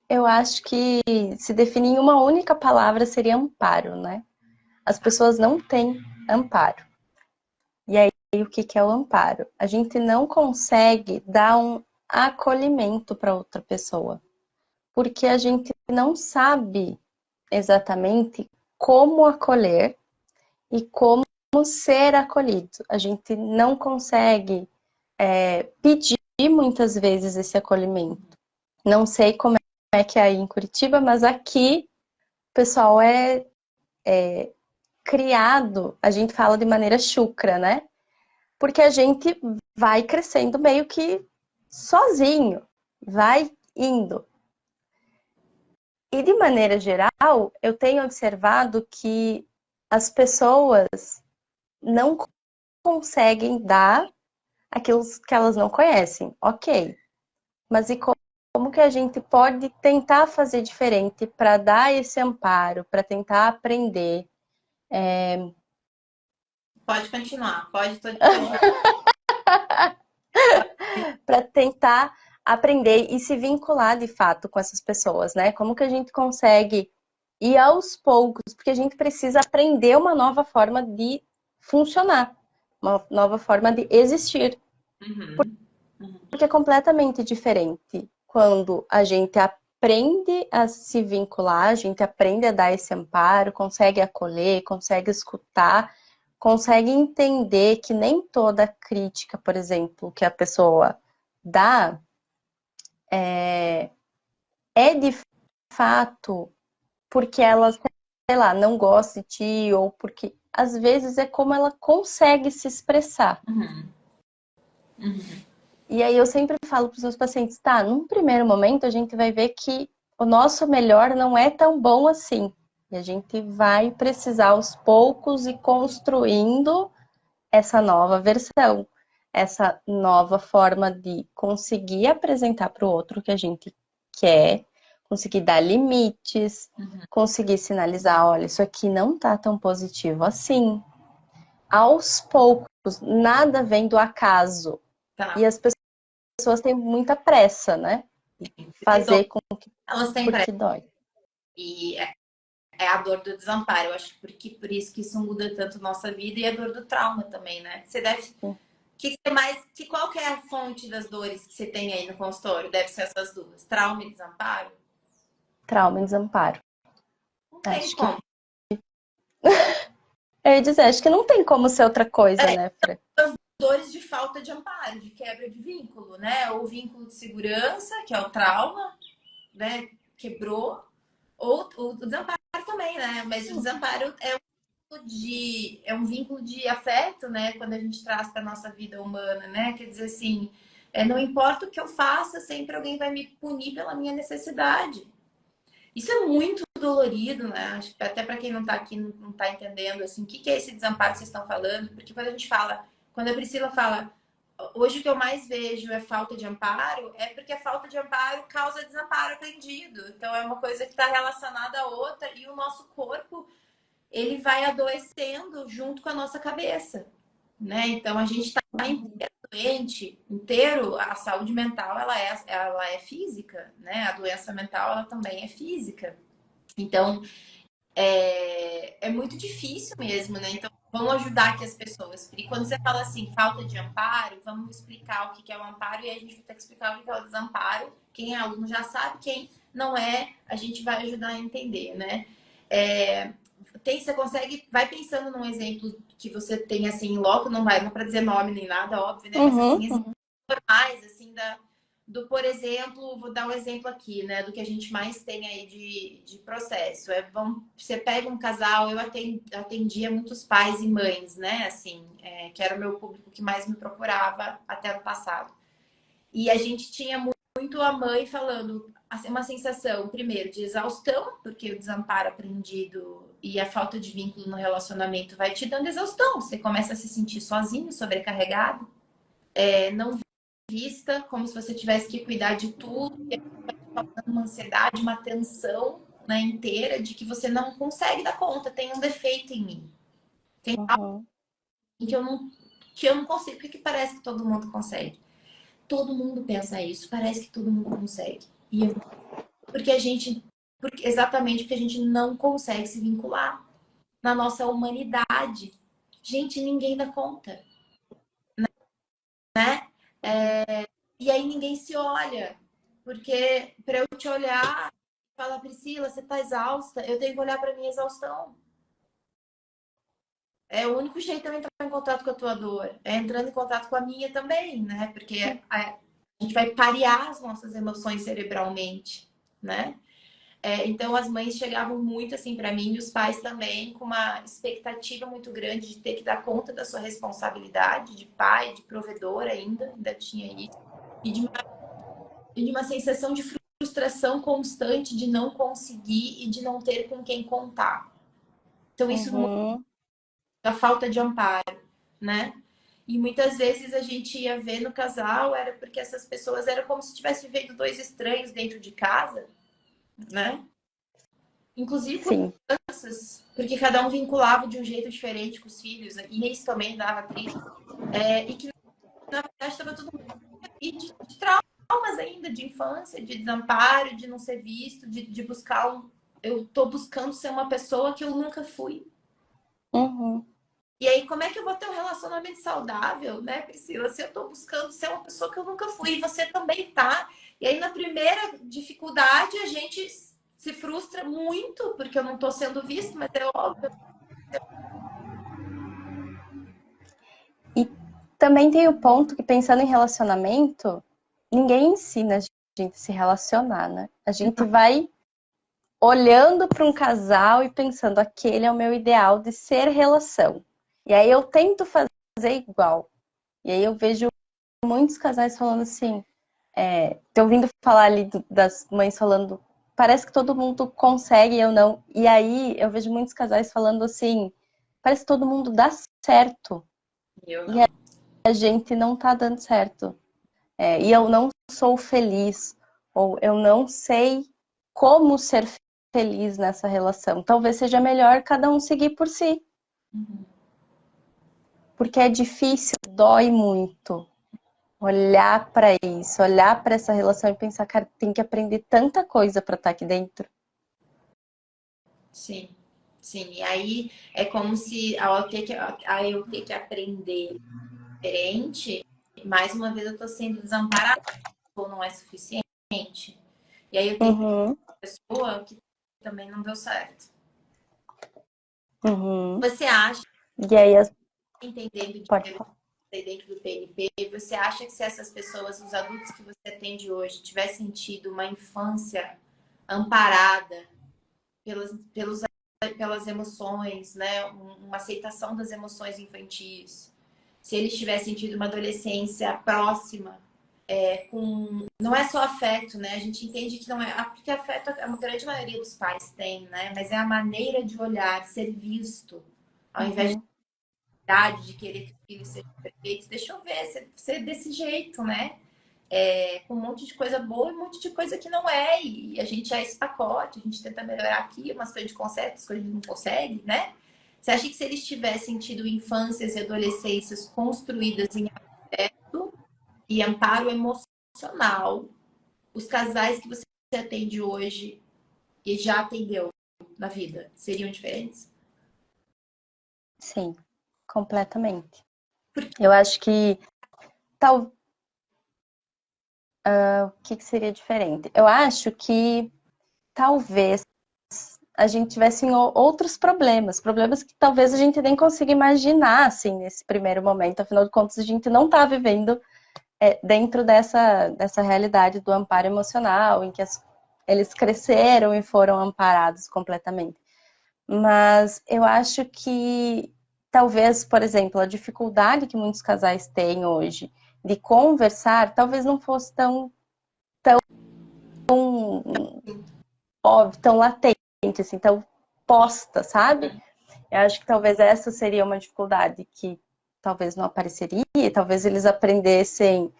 Eu acho que se definir em uma única palavra seria amparo, né? As pessoas não têm amparo. E aí, o que é o amparo? A gente não consegue dar um acolhimento para outra pessoa, porque a gente não sabe exatamente como acolher e como ser acolhido. A gente não consegue pedir muitas vezes esse acolhimento. Não sei como é que é aí em Curitiba, mas aqui o pessoal é criado, a gente fala de maneira chucra, né? Porque a gente vai crescendo meio que sozinho, vai indo. E de maneira geral, eu tenho observado que as pessoas não conseguem dar aquilo que elas não conhecem, ok. Mas e como que a gente pode tentar fazer diferente para dar esse amparo, para tentar aprender? Pode continuar, pode. Para tentar aprender e se vincular de fato com essas pessoas, né? Como que a gente consegue ir aos poucos, porque a gente precisa aprender uma nova forma de funcionar, uma nova forma de existir. Porque é completamente diferente quando a gente aprende a se vincular, a gente aprende a dar esse amparo, consegue acolher, consegue escutar, consegue entender que nem toda crítica, por exemplo, que a pessoa dá é de fato porque ela, sei lá, não gosta de ti ou porque às vezes é como ela consegue se expressar. E aí eu sempre falo para os meus pacientes, tá, num primeiro momento a gente vai ver que o nosso melhor não é tão bom assim. E a gente vai precisar aos poucos ir construindo essa nova versão, essa nova forma de conseguir apresentar para o outro o que a gente quer, conseguir dar limites, conseguir sinalizar, olha, isso aqui não tá tão positivo assim. Aos poucos, nada vem do acaso. Tá. E as pessoas têm muita pressa, né? Fazer com que elas têm porque dói. E é a dor do desamparo. Eu acho que por isso que isso muda tanto nossa vida e a dor do trauma também, né? Você deve. Qual que é a fonte das dores que você tem aí no consultório? Deve ser essas duas: trauma e desamparo? Trauma e desamparo. Não tem como. Eu ia dizer, acho que não tem como ser outra coisa, né, Fran? dores de falta de amparo, de quebra de vínculo, né? Ou vínculo de segurança, que é o trauma, né? Quebrou, ou o desamparo também, né? Mas o desamparo é um vínculo de afeto, né? Quando a gente traz para nossa vida humana, né? Quer dizer assim, não importa o que eu faça, sempre alguém vai me punir pela minha necessidade. Isso é muito dolorido, né? Acho que até para quem não está aqui não está entendendo assim, o que é esse desamparo que vocês estão falando, porque quando a gente fala, quando a Priscila fala, hoje o que eu mais vejo é falta de amparo, é porque a falta de amparo causa desamparo aprendido. Então é uma coisa que está relacionada à outra e o nosso corpo ele vai adoecendo junto com a nossa cabeça, né? Então a gente está doente inteiro, a saúde mental ela é física, né? A doença mental ela também é física. Então é muito difícil mesmo, né? Então vamos ajudar aqui as pessoas. E quando você fala assim, falta de amparo, vamos explicar o que é o amparo e aí a gente vai ter que explicar o que é o desamparo. Quem é aluno já sabe, quem não é, a gente vai ajudar a entender, né? Você consegue, vai pensando num exemplo que você tem assim, logo, não vai, não para dizer nome nem nada, óbvio, né? Mas assim, exemplos normais, assim, por exemplo, vou dar um exemplo aqui, né? Do que a gente mais tem aí de processo. Você pega um casal, eu atendia muitos pais e mães, né? Assim, que era o meu público que mais me procurava até no passado. E a gente tinha muito a mãe falando uma sensação, primeiro, de exaustão, porque o desamparo aprendido e a falta de vínculo no relacionamento vai te dando exaustão. Você começa a se sentir sozinho, sobrecarregado, não vista, como se você tivesse que cuidar de tudo, uma ansiedade, uma tensão, né, inteira de que você não consegue dar conta, tem um defeito em mim. Tem algo que eu não consigo, porque parece que todo mundo consegue. Todo mundo pensa isso, parece que todo mundo consegue. Porque exatamente porque a gente não consegue se vincular na nossa humanidade. Gente, ninguém dá conta, né? E aí ninguém se olha, porque para eu te olhar, falar, Priscila, você tá exausta, eu tenho que olhar para minha exaustão. É o único jeito de eu entrar em contato com a tua dor, é entrando em contato com a minha também, né? Porque a gente vai parear as nossas emoções cerebralmente, né? Então as mães chegavam muito assim para mim e os pais também com uma expectativa muito grande de ter que dar conta da sua responsabilidade de pai, de provedor ainda tinha isso, e de uma sensação de frustração constante de não conseguir e de não ter com quem contar. Então isso a falta de amparo, né? E muitas vezes a gente ia ver no casal era porque essas pessoas eram como se tivesse vivendo dois estranhos dentro de casa, né? Inclusive por crianças, porque cada um vinculava de um jeito diferente com os filhos, e isso também dava crise. E que, na verdade, estava tudo de traumas ainda, de infância, de desamparo, de não ser visto, de buscar eu tô buscando ser uma pessoa que eu nunca fui. E aí, como é que eu vou ter um relacionamento saudável, né, Priscila? Se eu tô buscando ser uma pessoa que eu nunca fui, e você também tá. E aí, na primeira dificuldade, a gente se frustra muito, porque eu não tô sendo visto, mas é óbvio. E também tem o ponto que, pensando em relacionamento, ninguém ensina a gente a se relacionar, né? A gente vai olhando para um casal e pensando, aquele é o meu ideal de ser relação. E aí eu tento fazer igual. E aí eu vejo muitos casais falando assim, tô ouvindo falar ali das mães falando, parece que todo mundo consegue e eu não. E aí eu vejo muitos casais falando assim, parece que todo mundo dá certo. E a gente não tá dando certo. E eu não sou feliz. Ou eu não sei como ser feliz nessa relação. Talvez seja melhor cada um seguir por si. Porque é difícil, dói muito. Olhar para isso, olhar para essa relação e pensar, cara, tem que aprender tanta coisa para estar aqui dentro. Sim, sim. E aí é como se ao eu ter que aprender diferente, mais uma vez eu tô sendo desamparada ou não é suficiente. E aí eu tenho uma pessoa que também não deu certo. Você acha, E aí entendendo Pode falar. aí dentro do PNP, você acha que se essas pessoas, os adultos que você atende hoje, tivessem tido uma infância amparada pelas emoções, né? Uma aceitação das emoções infantis, se eles tivessem tido uma adolescência próxima, não é só afeto, né? A gente entende que não é. Porque afeto a grande maioria dos pais tem, né? Mas é a maneira de olhar, ser visto, ao invés Uhum. de querer que os filhos sejam perfeitos. Deixa eu ver, ser desse jeito, né? Com um monte de coisa boa e um monte de coisa que não é. E a gente é esse pacote, a gente tenta melhorar aqui, umas coisas a gente consegue, outras coisas a gente não consegue, né? Você acha que se eles tivessem tido infâncias e adolescências construídas em afeto e amparo emocional, os casais que você atende hoje e já atendeu na vida seriam diferentes? Sim, completamente. Eu acho que tal, o que seria diferente? Eu acho que talvez a gente tivesse outros problemas, problemas que talvez a gente nem consiga imaginar, assim, nesse primeiro momento. Afinal de contas, a gente não está vivendo dentro dessa realidade do amparo emocional, em que eles cresceram e foram amparados completamente. Mas eu acho que talvez, por exemplo, a dificuldade que muitos casais têm hoje de conversar, talvez não fosse tão óbvio, tão latente, assim, tão posta, sabe? Eu acho que talvez essa seria uma dificuldade que talvez não apareceria, talvez eles aprendessem,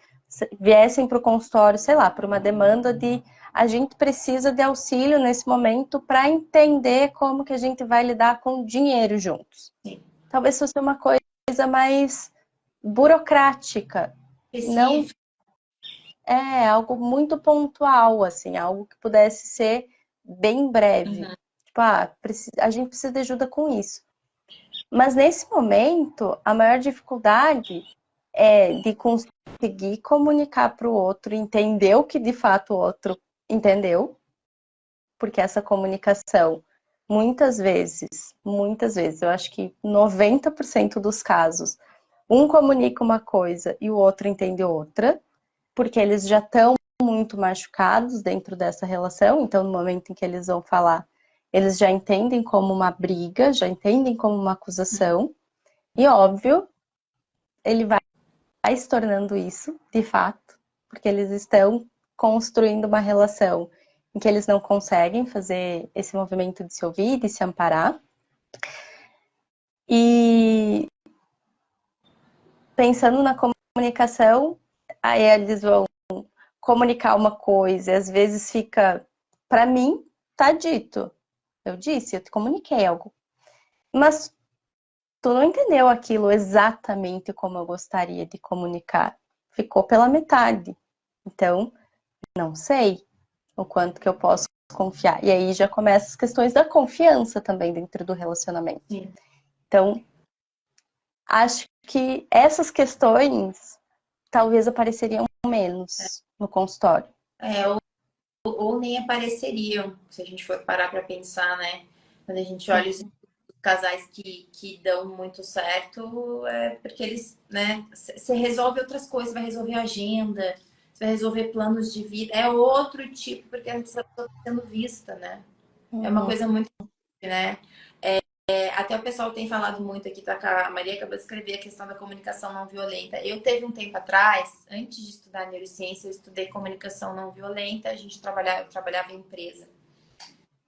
viessem para o consultório, sei lá, por uma demanda de a gente precisa de auxílio nesse momento para entender como que a gente vai lidar com o dinheiro juntos. Sim. Talvez fosse uma coisa mais burocrática, não Específico. algo muito pontual, assim, algo que pudesse ser bem breve. Uhum. Tipo, a gente precisa de ajuda com isso. Mas nesse momento, a maior dificuldade é de conseguir comunicar para o outro, entender o que de fato o outro entendeu, porque essa comunicação, muitas vezes, eu acho que 90% dos casos, um comunica uma coisa e o outro entende outra, porque eles já estão muito machucados dentro dessa relação, então no momento em que eles vão falar, eles já entendem como uma briga, já entendem como uma acusação, e óbvio, ele vai se tornando isso, de fato, porque eles estão construindo uma relação em que eles não conseguem fazer esse movimento de se ouvir, de se amparar. E pensando na comunicação, aí eles vão comunicar uma coisa, e às vezes fica, para mim, tá dito. Eu disse, eu te comuniquei algo. Mas tu não entendeu aquilo exatamente como eu gostaria de comunicar. Ficou pela metade. Então, não sei o quanto que eu posso confiar. E aí já começam as questões da confiança também dentro do relacionamento. Sim. Então, acho que essas questões talvez apareceriam menos no consultório. Ou nem apareceriam, se a gente for parar para pensar, né? Quando a gente olha os casais que dão muito certo, é porque eles, né? Você resolve outras coisas, vai resolver agenda, você vai resolver planos de vida, é outro tipo, porque a gente está sendo vista, né? É uma coisa muito, né? Até o pessoal tem falado muito aqui, tá? A Maria acabou de escrever a questão da comunicação não violenta. Eu teve um tempo atrás, antes de estudar neurociência, eu estudei comunicação não violenta, eu trabalhava em empresa.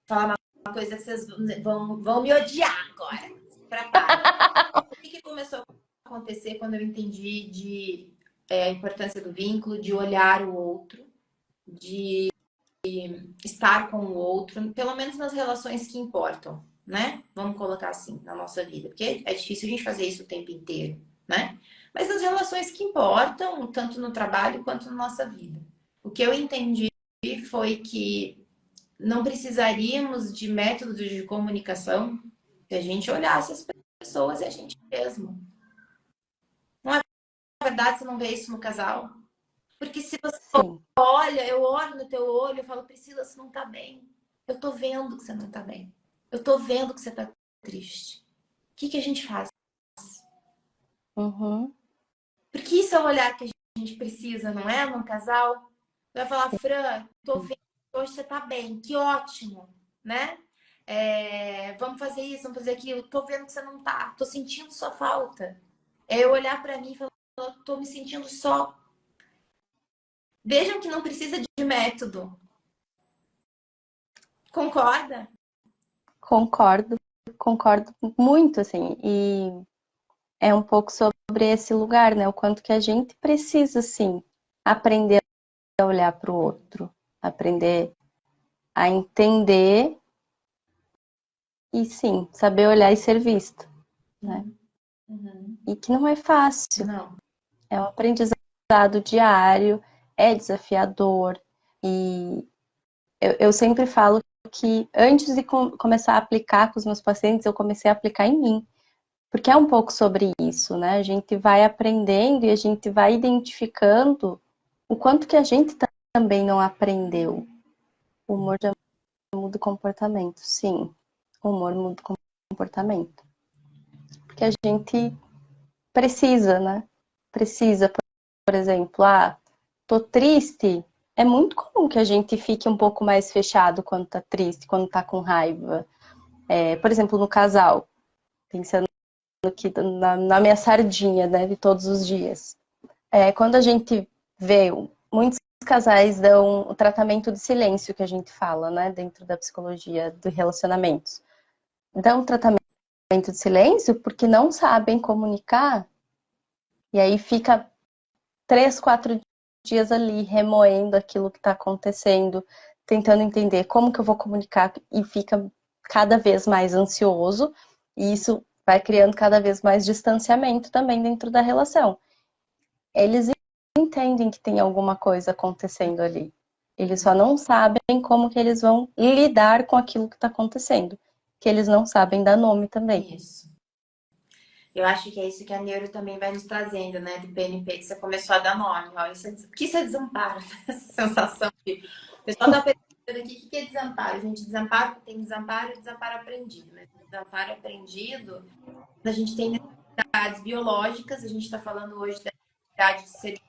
Falar uma coisa que vocês vão me odiar agora. Prepara. O que começou a acontecer quando eu entendi a importância do vínculo, de olhar o outro, de estar com o outro, pelo menos nas relações que importam, né? Vamos colocar assim, na nossa vida, porque é difícil a gente fazer isso o tempo inteiro, né? Mas nas relações que importam, tanto no trabalho quanto na nossa vida. O que eu entendi foi que não precisaríamos de métodos de comunicação que a gente olhasse as pessoas e a gente mesmo. Não é verdade, você não vê isso no casal? Porque se você Sim. olha, eu olho no teu olho e falo, Priscila, você não tá bem. Eu tô vendo que você não tá bem. Eu tô vendo que você tá triste. O que a gente faz? Uhum. Porque isso é o olhar que a gente precisa, não é? Num casal. Vai falar, Fran, tô vendo que hoje você tá bem, que ótimo, né? Vamos fazer isso, vamos fazer aquilo. Tô vendo que você não tá, tô sentindo sua falta. É eu olhar pra mim e falar, tô me sentindo só. Vejam que não precisa de método. Concorda? Concordo, concordo muito, assim, e é um pouco sobre esse lugar, né? O quanto que a gente precisa, sim, aprender a olhar para o outro, aprender a entender e, sim, saber olhar e ser visto, né? Uhum. E que não é fácil, Não. é um aprendizado diário, é desafiador, e eu sempre falo que antes de começar a aplicar com os meus pacientes, eu comecei a aplicar em mim. Porque é um pouco sobre isso, né? A gente vai aprendendo e a gente vai identificando o quanto que a gente também não aprendeu. O humor já muda o comportamento, sim. O humor muda o comportamento. Porque a gente precisa, né? Precisa, por exemplo, tô triste. É muito comum que a gente fique um pouco mais fechado quando tá triste, quando tá com raiva. Por exemplo, no casal, pensando aqui na minha sardinha, né, de todos os dias. Quando a gente vê, muitos casais dão o tratamento de silêncio que a gente fala, né, dentro da psicologia de relacionamentos. Dão tratamento de silêncio porque não sabem comunicar e aí fica 3, 4 dias ali remoendo aquilo que está acontecendo, tentando entender como que eu vou comunicar e fica cada vez mais ansioso e isso vai criando cada vez mais distanciamento também dentro da relação. Eles entendem que tem alguma coisa acontecendo ali. Eles só não sabem como que eles vão lidar com aquilo que está acontecendo. Que eles não sabem dar nome também. Isso. Eu acho que é isso que a neuro também vai nos trazendo, né? Do PNP, que você começou a dar nome. Ó, isso é desamparo, essa sensação de. O pessoal tá perguntando aqui o que é desamparo. Gente, desamparo tem desamparo e desamparo aprendido. Mas desamparo aprendido, a gente tem necessidades biológicas, a gente está falando hoje da necessidade de ser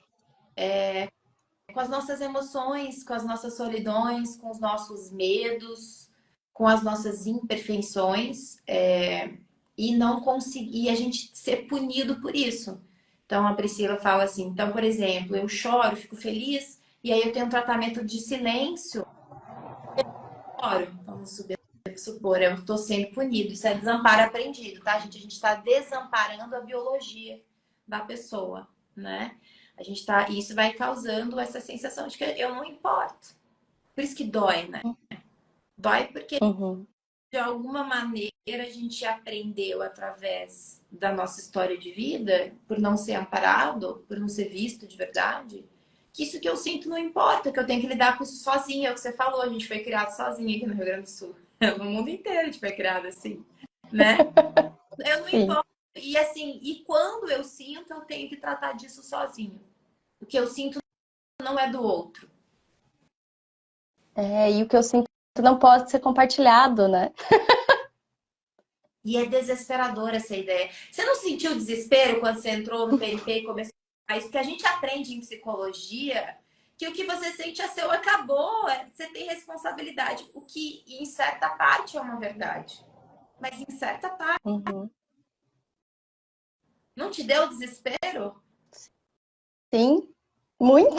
com as nossas emoções, com as nossas solidões, com os nossos medos, com as nossas imperfeições, e não conseguir a gente ser punido por isso. Então a Priscila fala assim: então, por exemplo, eu choro, fico feliz, e aí eu tenho um tratamento de silêncio, choro, supor, eu estou sendo punido. Isso é desamparo aprendido, tá, gente? A gente está desamparando a biologia da pessoa, né? A gente tá, e isso vai causando essa sensação de que eu não importo. Por isso que dói, né? Dói porque Uhum. de alguma maneira a gente aprendeu através da nossa história de vida, por não ser amparado, por não ser visto de verdade, que isso que eu sinto não importa, que eu tenho que lidar com isso sozinha. É o que você falou, a gente foi criado sozinha aqui no Rio Grande do Sul. No mundo inteiro a gente foi criado assim, né? Eu não Sim. importo. E assim, e quando eu sinto, eu tenho que tratar disso sozinho. O que eu sinto não é do outro. E o que eu sinto não pode ser compartilhado, né? E é desesperadora essa ideia. Você não sentiu desespero quando você entrou no PNP e começou a isso? Que a gente aprende em psicologia que o que você sente é seu, acabou. Você tem responsabilidade. O que, em certa parte, é uma verdade. Mas em certa parte, Uhum. não te deu desespero? Sim, muito,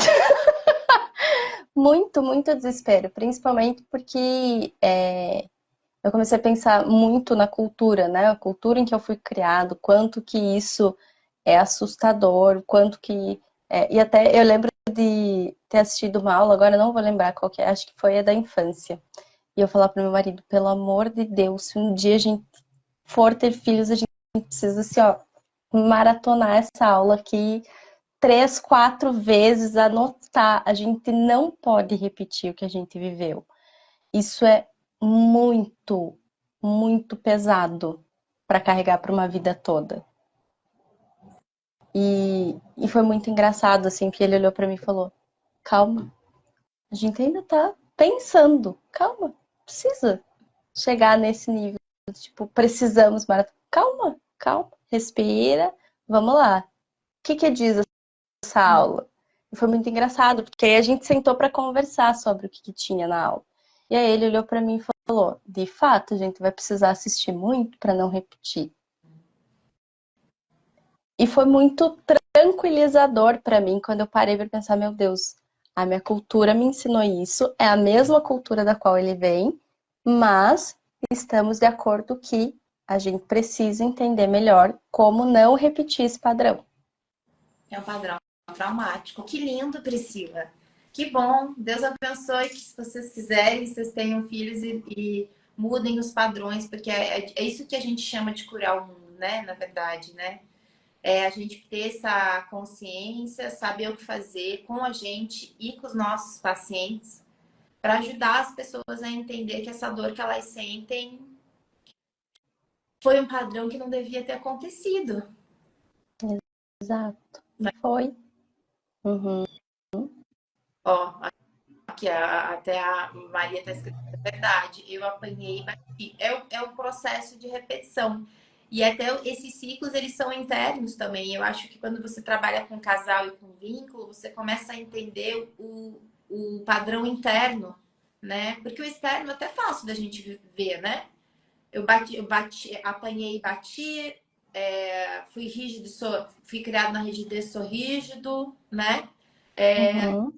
muito, muito desespero. Principalmente porque eu comecei a pensar muito na cultura, né? A cultura em que eu fui criado, quanto que isso é assustador, quanto que. E até eu lembro de ter assistido uma aula, agora eu não vou lembrar qual que é, acho que foi a da infância. E eu falar pro meu marido, pelo amor de Deus, se um dia a gente for ter filhos, a gente precisa, assim, ó, maratonar essa aula aqui 3, 4 vezes, anotar. A gente não pode repetir o que a gente viveu. Isso é muito, muito pesado para carregar para uma vida toda. E foi muito engraçado, assim, que ele olhou para mim e falou: calma, a gente ainda tá pensando, calma, precisa chegar nesse nível, tipo, precisamos, calma, calma, respira, vamos lá. O que diz nessa aula. E foi muito engraçado, porque aí a gente sentou para conversar sobre o que tinha na aula. E aí ele olhou para mim e falou: de fato, a gente vai precisar assistir muito para não repetir. E foi muito tranquilizador para mim quando eu parei para pensar, meu Deus, a minha cultura me ensinou isso, é a mesma cultura da qual ele vem, mas estamos de acordo que a gente precisa entender melhor como não repetir esse padrão. É um padrão traumático. Que lindo, Priscila. Que bom. Deus abençoe que, se vocês quiserem, vocês tenham filhos e mudem os padrões, porque é isso que a gente chama de curar o mundo, né? Na verdade, né? É a gente ter essa consciência, saber o que fazer com a gente e com os nossos pacientes para ajudar as pessoas a entender que essa dor que elas sentem foi um padrão que não devia ter acontecido. Exato. Foi. Uhum. Ó, aqui até a Maria está escrevendo, é verdade. Eu apanhei e bati. É um processo de repetição. E até esses ciclos, eles são internos também. Eu acho que quando você trabalha com casal e com vínculo, você começa a entender o padrão interno, né? Porque o externo é até fácil da gente ver, né? Eu bati, apanhei e bati, fui rígido, fui criado na rigidez, sou rígido, né? Uhum.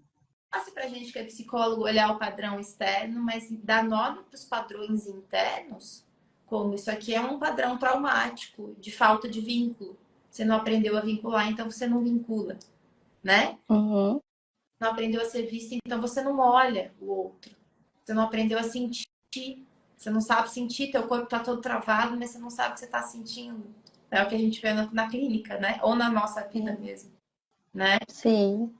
Fácil pra gente que é psicólogo olhar o padrão externo, mas dar nome para os padrões internos, como isso aqui é um padrão traumático, de falta de vínculo. Você não aprendeu a vincular, então você não vincula, né? Uhum. Não aprendeu a ser vista, então você não olha o outro. Você não aprendeu a sentir. Você não sabe sentir, teu corpo tá todo travado, mas você não sabe o que você tá sentindo. É o que a gente vê na clínica, né? Ou na nossa vida mesmo, né? Sim.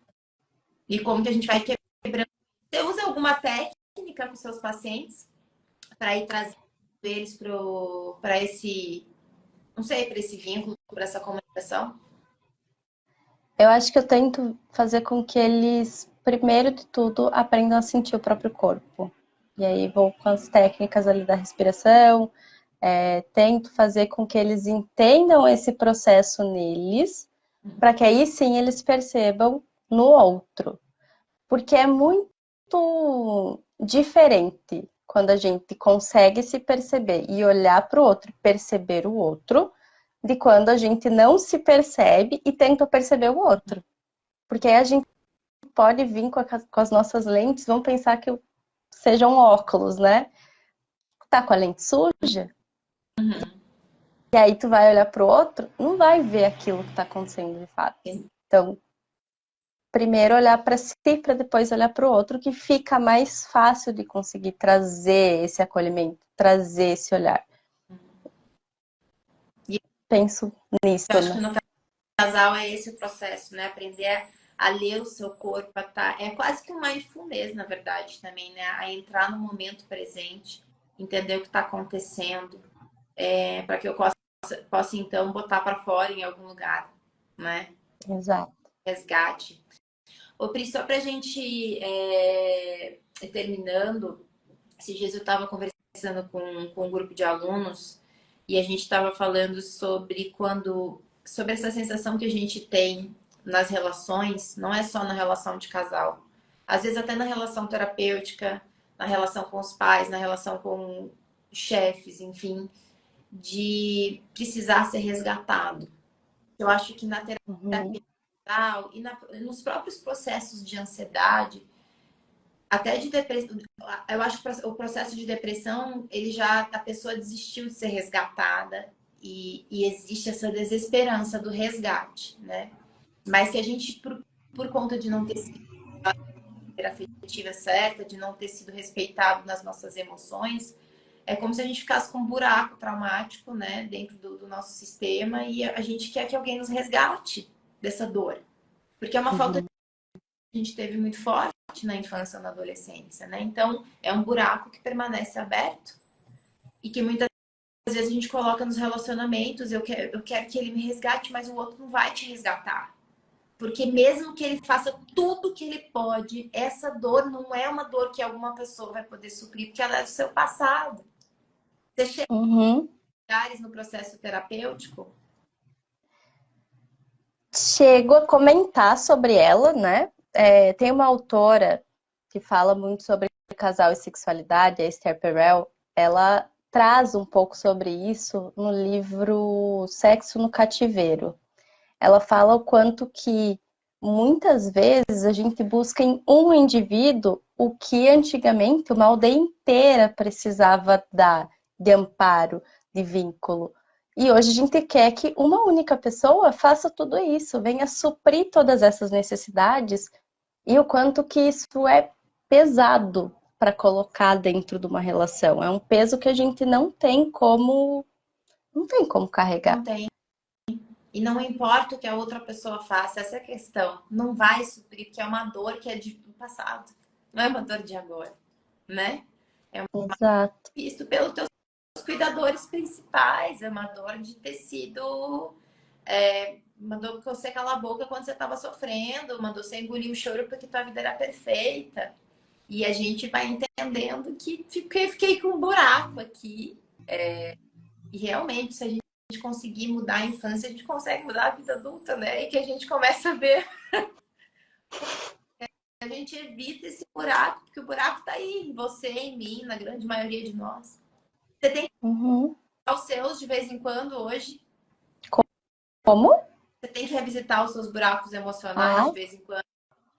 E como que a gente vai quebrando. Você usa alguma técnica com seus pacientes para ir trazer eles para esse, não sei, para esse vínculo, para essa comunicação? Eu acho que eu tento fazer com que eles, primeiro de tudo, aprendam a sentir o próprio corpo. E aí vou com as técnicas ali da respiração, tento fazer com que eles entendam esse processo neles, para que aí sim eles percebam no outro. Porque é muito diferente quando a gente consegue se perceber e olhar para o outro, perceber o outro, de quando a gente não se percebe e tenta perceber o outro. Porque aí a gente pode vir com as nossas lentes, vão pensar que sejam óculos, né? Tá com a lente suja, Uhum. e aí tu vai olhar pro outro, não vai ver aquilo que tá acontecendo de fato. Então, primeiro olhar para si, para depois olhar para o outro, que fica mais fácil de conseguir trazer esse acolhimento, trazer esse olhar. E Penso nisso, eu acho que né? no casal é esse o processo, né? Aprender a ler o seu corpo, é quase que um mindfulness, na verdade, também, né? A entrar no momento presente, entender o que está acontecendo, para que eu possa então botar para fora em algum lugar, né? Exato. Resgate. Ô, Pri, só pra gente ir terminando, esses dias eu estava conversando com um grupo de alunos e a gente estava falando sobre essa sensação que a gente tem nas relações, não é só na relação de casal, às vezes até na relação terapêutica, na relação com os pais, na relação com chefes, enfim, de precisar ser resgatado. Eu acho que na Uhum. terapia e nos próprios processos de ansiedade, até de depressão, eu acho que o processo de depressão, a pessoa desistiu de ser resgatada e existe essa desesperança do resgate, né? Mas que a gente, por conta de não ter sido a afetiva certa, de não ter sido respeitado nas nossas emoções, é como se a gente ficasse com um buraco traumático, né, dentro do nosso sistema e a gente quer que alguém nos resgate dessa dor. Porque é uma falta Uhum. que a gente teve muito forte na infância ou na adolescência, né? Então, é um buraco que permanece aberto e que muitas vezes a gente coloca nos relacionamentos, eu quero que ele me resgate, mas o outro não vai te resgatar. Porque mesmo que ele faça tudo que ele pode, essa dor não é uma dor que alguma pessoa vai poder suprir, porque ela é do seu passado. Você chega Uhum. a lugares no processo terapêutico? chego a comentar sobre ela, né? Tem uma autora que fala muito sobre casal e sexualidade, a Esther Perel. Ela traz um pouco sobre isso no livro Sexo no Cativeiro. Ela fala o quanto que muitas vezes a gente busca em um indivíduo o que antigamente uma aldeia inteira precisava dar de amparo, de vínculo. E hoje a gente quer que uma única pessoa faça tudo isso, venha suprir todas essas necessidades, e o quanto que isso é pesado para colocar dentro de uma relação. É um peso que a gente não tem como carregar. Não tem. E não importa o que a outra pessoa faça, essa é a questão. Não vai suprir, porque é uma dor que é do passado. Não é uma dor de agora, né? Exato. Isso pelos teus cuidadores principais. É uma dor de ter sido... uma dor que você cala a boca quando você estava sofrendo. Uma dor que você engoliu o choro porque tua vida era perfeita. E a gente vai entendendo que fiquei com um buraco aqui. E realmente, se a gente conseguir mudar a infância, a gente consegue mudar a vida adulta, né? E que a gente começa a ver, a gente evita esse buraco, porque o buraco tá aí, em você, em mim, na grande maioria de nós. Você tem que revisitar os seus de vez em quando hoje? Como? Você tem que revisitar os seus buracos emocionais de vez em quando?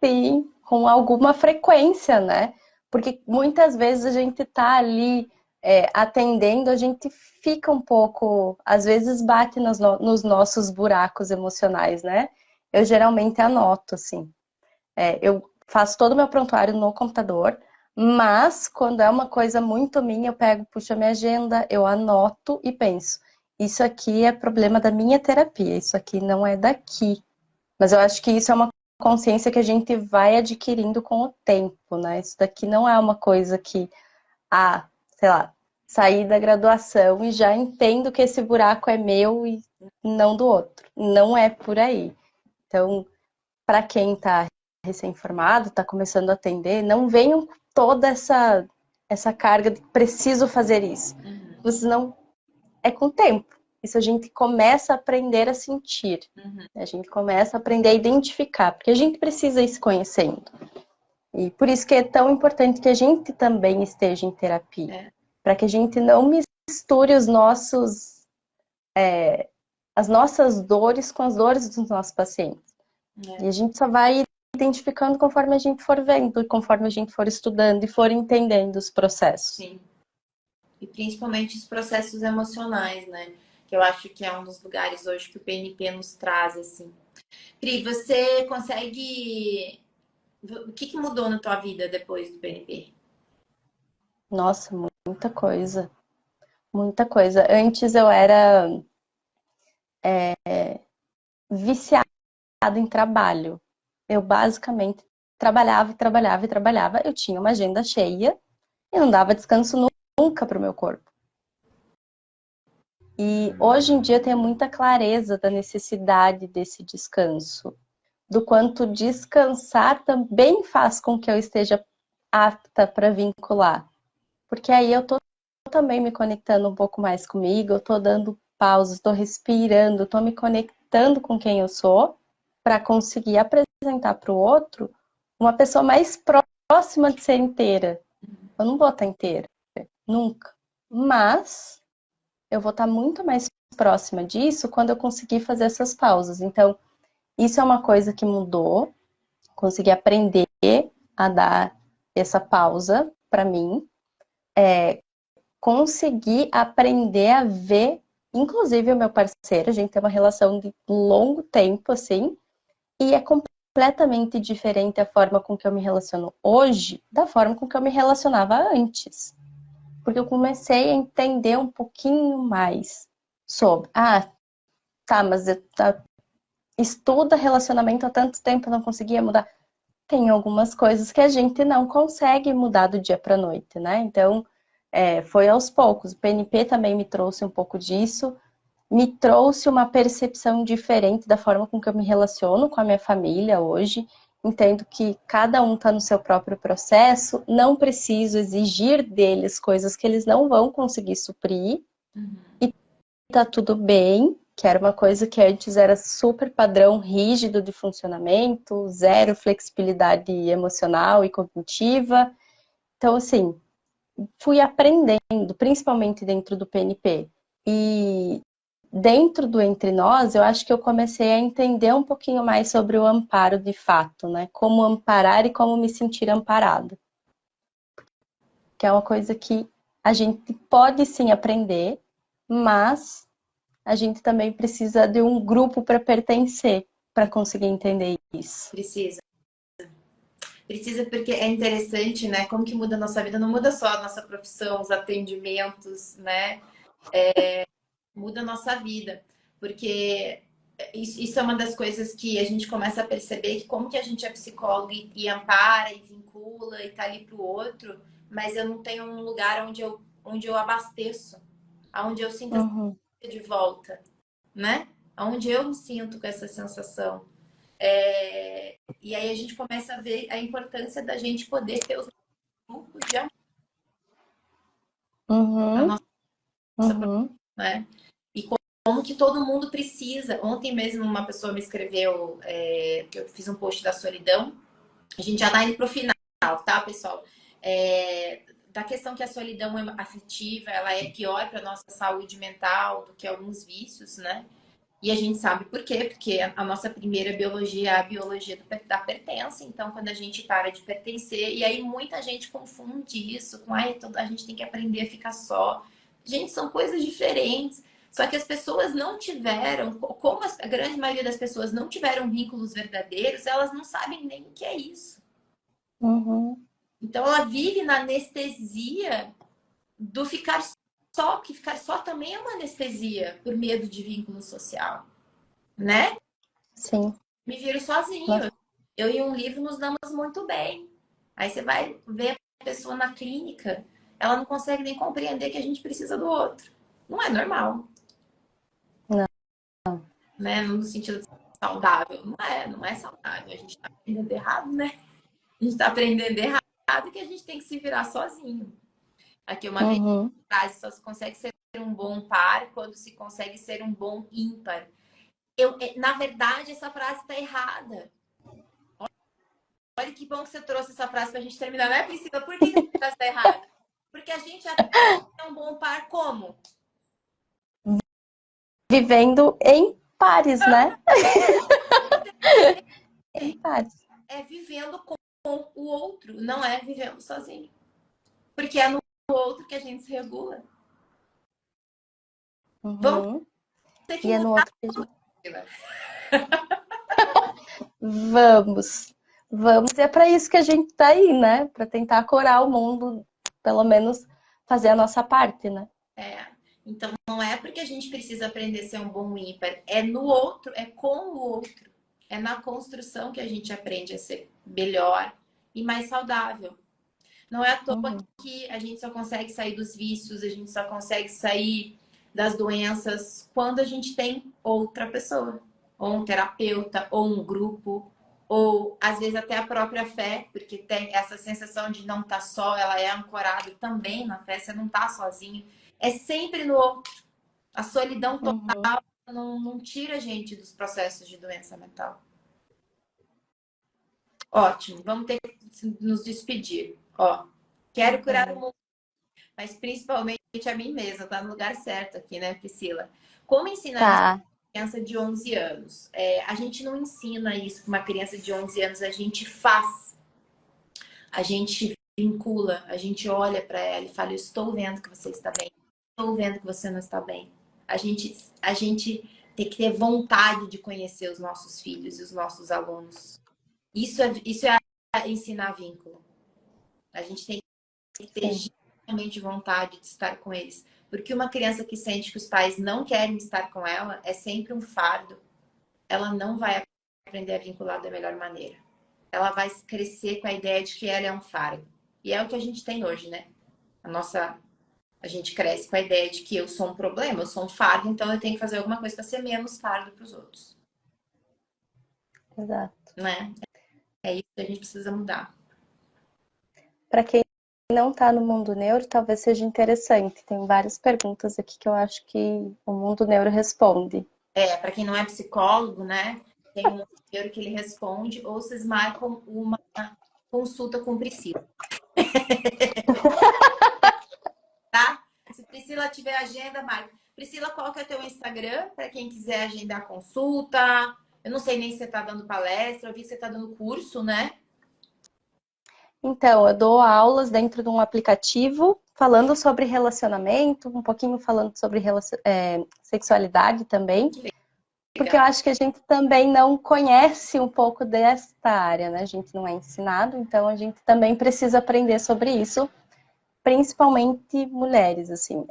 Sim, com alguma frequência, né? Porque muitas vezes a gente tá ali atendendo, a gente fica um pouco, às vezes bate nos nossos buracos emocionais, né? Eu geralmente anoto, assim. Eu faço todo o meu prontuário no computador, mas quando é uma coisa muito minha, eu pego, puxo a minha agenda, eu anoto e penso, isso aqui é problema da minha terapia, isso aqui não é daqui. Mas eu acho que isso é uma consciência que a gente vai adquirindo com o tempo, né? Isso daqui não é uma coisa que, sei lá, saí da graduação e já entendo que esse buraco é meu e não do outro. Não é por aí. Então, para quem está recém-formado, está começando a atender, não venham com toda essa carga de preciso fazer isso. Vocês não. É com o tempo. Isso a gente começa a aprender a sentir. A gente começa a aprender a identificar, porque a gente precisa ir se conhecendo. E por isso que é tão importante que a gente também esteja em terapia. Para que a gente não misture as nossas dores com as dores dos nossos pacientes. E a gente só vai identificando conforme a gente for vendo, conforme a gente for estudando e for entendendo os processos. Sim. E principalmente os processos emocionais, né? Que eu acho que é um dos lugares hoje que o PNP nos traz, assim. Pri, você consegue... O que mudou na tua vida depois do PNP? Nossa, muita coisa. Muita coisa. Antes eu era viciada em trabalho. Eu basicamente trabalhava, trabalhava e trabalhava. Eu tinha uma agenda cheia e não dava descanso nunca para o meu corpo. E hoje em dia eu tenho muita clareza da necessidade desse descanso, do quanto descansar também faz com que eu esteja apta para vincular. Porque aí eu tô também me conectando um pouco mais comigo, eu tô dando pausas, tô respirando, tô me conectando com quem eu sou para conseguir apresentar para o outro uma pessoa mais próxima de ser inteira. Eu não vou estar inteira, nunca. Mas eu vou estar muito mais próxima disso quando eu conseguir fazer essas pausas. Então, isso é uma coisa que mudou, consegui aprender a dar essa pausa para mim, conseguir aprender a ver, inclusive o meu parceiro, a gente tem uma relação de longo tempo, assim, e é completamente diferente a forma com que eu me relaciono hoje da forma com que eu me relacionava antes. Porque eu comecei a entender um pouquinho mais sobre, tá, mas eu estuda relacionamento há tanto tempo, eu não conseguia mudar. Tem algumas coisas que a gente não consegue mudar do dia para a noite, né? Então, foi aos poucos. O PNP também me trouxe um pouco disso, me trouxe uma percepção diferente da forma com que eu me relaciono com a minha família hoje. Entendo que cada um está no seu próprio processo, não preciso exigir deles coisas que eles não vão conseguir suprir, e tá tudo bem. que era uma coisa que antes era super padrão, rígido de funcionamento, zero flexibilidade emocional e cognitiva. Então, assim, fui aprendendo, principalmente dentro do PNP. E dentro do Entre Nós, eu acho que eu comecei a entender um pouquinho mais sobre o amparo de fato, né? Como amparar e como me sentir amparada. Que é uma coisa que a gente pode sim aprender, mas a gente também precisa de um grupo para pertencer, para conseguir entender isso. Precisa. Precisa porque é interessante, né? Como que muda a nossa vida? Não muda só a nossa profissão, os atendimentos, né? Muda a nossa vida. Porque isso é uma das coisas que a gente começa a perceber, que como que a gente é psicólogo e ampara e vincula e tá ali pro outro, mas eu não tenho um lugar onde eu abasteço, onde eu sinto Uhum. de volta, né? Onde eu me sinto com essa sensação. E aí a gente começa a ver a importância da gente poder ter os grupos de amor, a Uhum. nossa, Uhum. né? E como que todo mundo precisa. Ontem mesmo uma pessoa me escreveu, que eu fiz um post da solidão. A gente já tá indo pro final, tá, pessoal? Da questão que a solidão afetiva, ela é pior para nossa saúde mental do que alguns vícios, né? E a gente sabe por quê, porque a nossa primeira biologia é a biologia da pertença. Então, quando a gente para de pertencer, e aí muita gente confunde isso com a gente tem que aprender a ficar só. Gente, são coisas diferentes. Só que as pessoas não tiveram, como a grande maioria das pessoas não tiveram vínculos verdadeiros, elas não sabem nem o que é isso. Uhum. Então, ela vive na anestesia do ficar só, que ficar só também é uma anestesia por medo de vínculo social, né? Sim. Me viro sozinho. Eu e um livro nos damos muito bem. Aí você vai ver a pessoa na clínica, ela não consegue nem compreender que a gente precisa do outro. Não é normal. Não. Né? No sentido saudável. Não é saudável. A gente está aprendendo errado, né? A gente está aprendendo errado que a gente tem que se virar sozinho. Aqui uma Uhum. frase, só se consegue ser um bom par quando se consegue ser um bom ímpar. Na verdade, essa frase está errada. Olha que bom que você trouxe essa frase pra gente terminar. Não é, Priscila? Por que essa frase tá errada? Porque a gente é um bom par como? Vivendo em pares, né? Em pares. É vivendo com o outro, não é vivendo sozinho. Porque é no outro que a gente se regula. Vamos Uhum. ter que E é no mudar, outro que a gente... Priscila. Vamos. Vamos. E é para isso que a gente tá aí, né? Para tentar curar o mundo, pelo menos fazer a nossa parte, né? Então, não é porque a gente precisa aprender a ser um bom ímpar. É no outro, é com o outro. É na construção que a gente aprende a ser melhor e mais saudável. Não é à toa Uhum. que a gente só consegue sair dos vícios, a gente só consegue sair das doenças quando a gente tem outra pessoa, ou um terapeuta, ou um grupo, ou às vezes até a própria fé, porque tem essa sensação de não estar só, ela é ancorada também na fé, você não está sozinho. É sempre no outro. A solidão Uhum. total não tira a gente dos processos de doença mental. Ótimo, vamos ter que nos despedir. Ó, quero curar o mundo, mas principalmente a mim mesma, tá no lugar certo aqui, né, Priscila? Como ensinar isso Tá. para uma criança de 11 anos? A gente não ensina isso para uma criança de 11 anos, a gente faz, a gente vincula, a gente olha para ela e fala: eu estou vendo que você está bem, estou vendo que você não está bem. A gente tem que ter vontade de conhecer os nossos filhos e os nossos alunos. Isso é ensinar vínculo. A gente tem que ter Sim. realmente vontade de estar com eles. Porque uma criança que sente que os pais não querem estar com ela é sempre um fardo. Ela não vai aprender a vincular da melhor maneira. Ela vai crescer com a ideia de que ela é um fardo. E é o que a gente tem hoje, né? A gente cresce com a ideia de que eu sou um problema, eu sou um fardo, então eu tenho que fazer alguma coisa para ser menos fardo para os outros, Exato. né? É isso que a gente precisa mudar. Para quem não está no mundo neuro, talvez seja interessante. Tem várias perguntas aqui que eu acho que o mundo neuro responde. Para quem não é psicólogo, né? Tem um número que ele responde, ou vocês marcam uma consulta com Priscila, tá? Se Priscila tiver agenda, marca. Priscila, qual que é o teu Instagram para quem quiser agendar consulta? Eu não sei nem se você tá dando palestra, eu vi que você tá dando curso, né? Então, eu dou aulas dentro de um aplicativo falando sobre relacionamento, um pouquinho falando sobre sexualidade também, Que porque eu legal. acho que a gente também não conhece um pouco desta área, né? A gente não é ensinado, então a gente também precisa aprender sobre isso, principalmente mulheres, assim,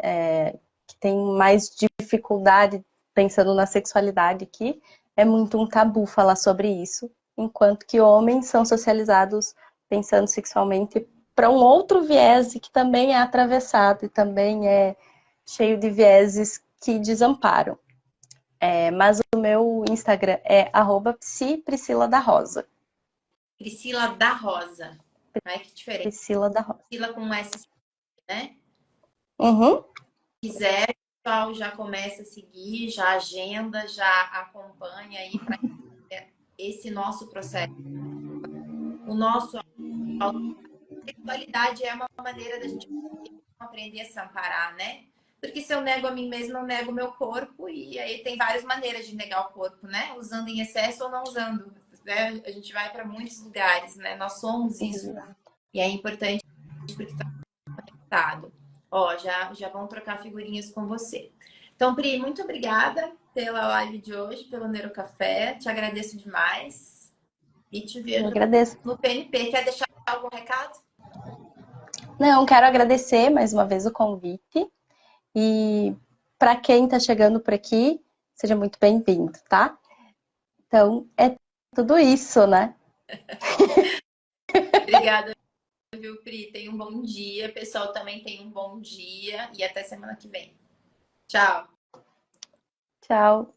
que têm mais dificuldade pensando na sexualidade aqui, é muito um tabu falar sobre isso, enquanto que homens são socializados pensando sexualmente para um outro viés que também é atravessado e também é cheio de vieses que desamparam. Mas o meu Instagram é @psipriscila_da_rosa. Priscila da Rosa. Ai, que diferente. Priscila da Rosa. Priscila com S, né? Uhum. Se quiser, o pessoal já começa a seguir, já agenda, já acompanha aí para esse nosso processo. O nosso a sexualidade é uma maneira da gente aprender a se amparar, né? Porque se eu nego a mim mesma, eu nego o meu corpo, e aí tem várias maneiras de negar o corpo, né? Usando em excesso ou não usando. Né? A gente vai para muitos lugares, né? Nós somos isso. E é importante porque está conectado. Ó, já vão trocar figurinhas com você. Então, Pri, muito obrigada pela live de hoje, pelo Neurocafé. Te agradeço demais. E te Eu vejo agradeço. no PNP. Quer deixar algum recado? Não, quero agradecer mais uma vez o convite. E para quem está chegando por aqui, seja muito bem-vindo, tá? Então, é tudo isso, né? Obrigada, viu, Pri? Tenha um bom dia. Pessoal também tem um bom dia. E até semana que vem. Tchau. Tchau.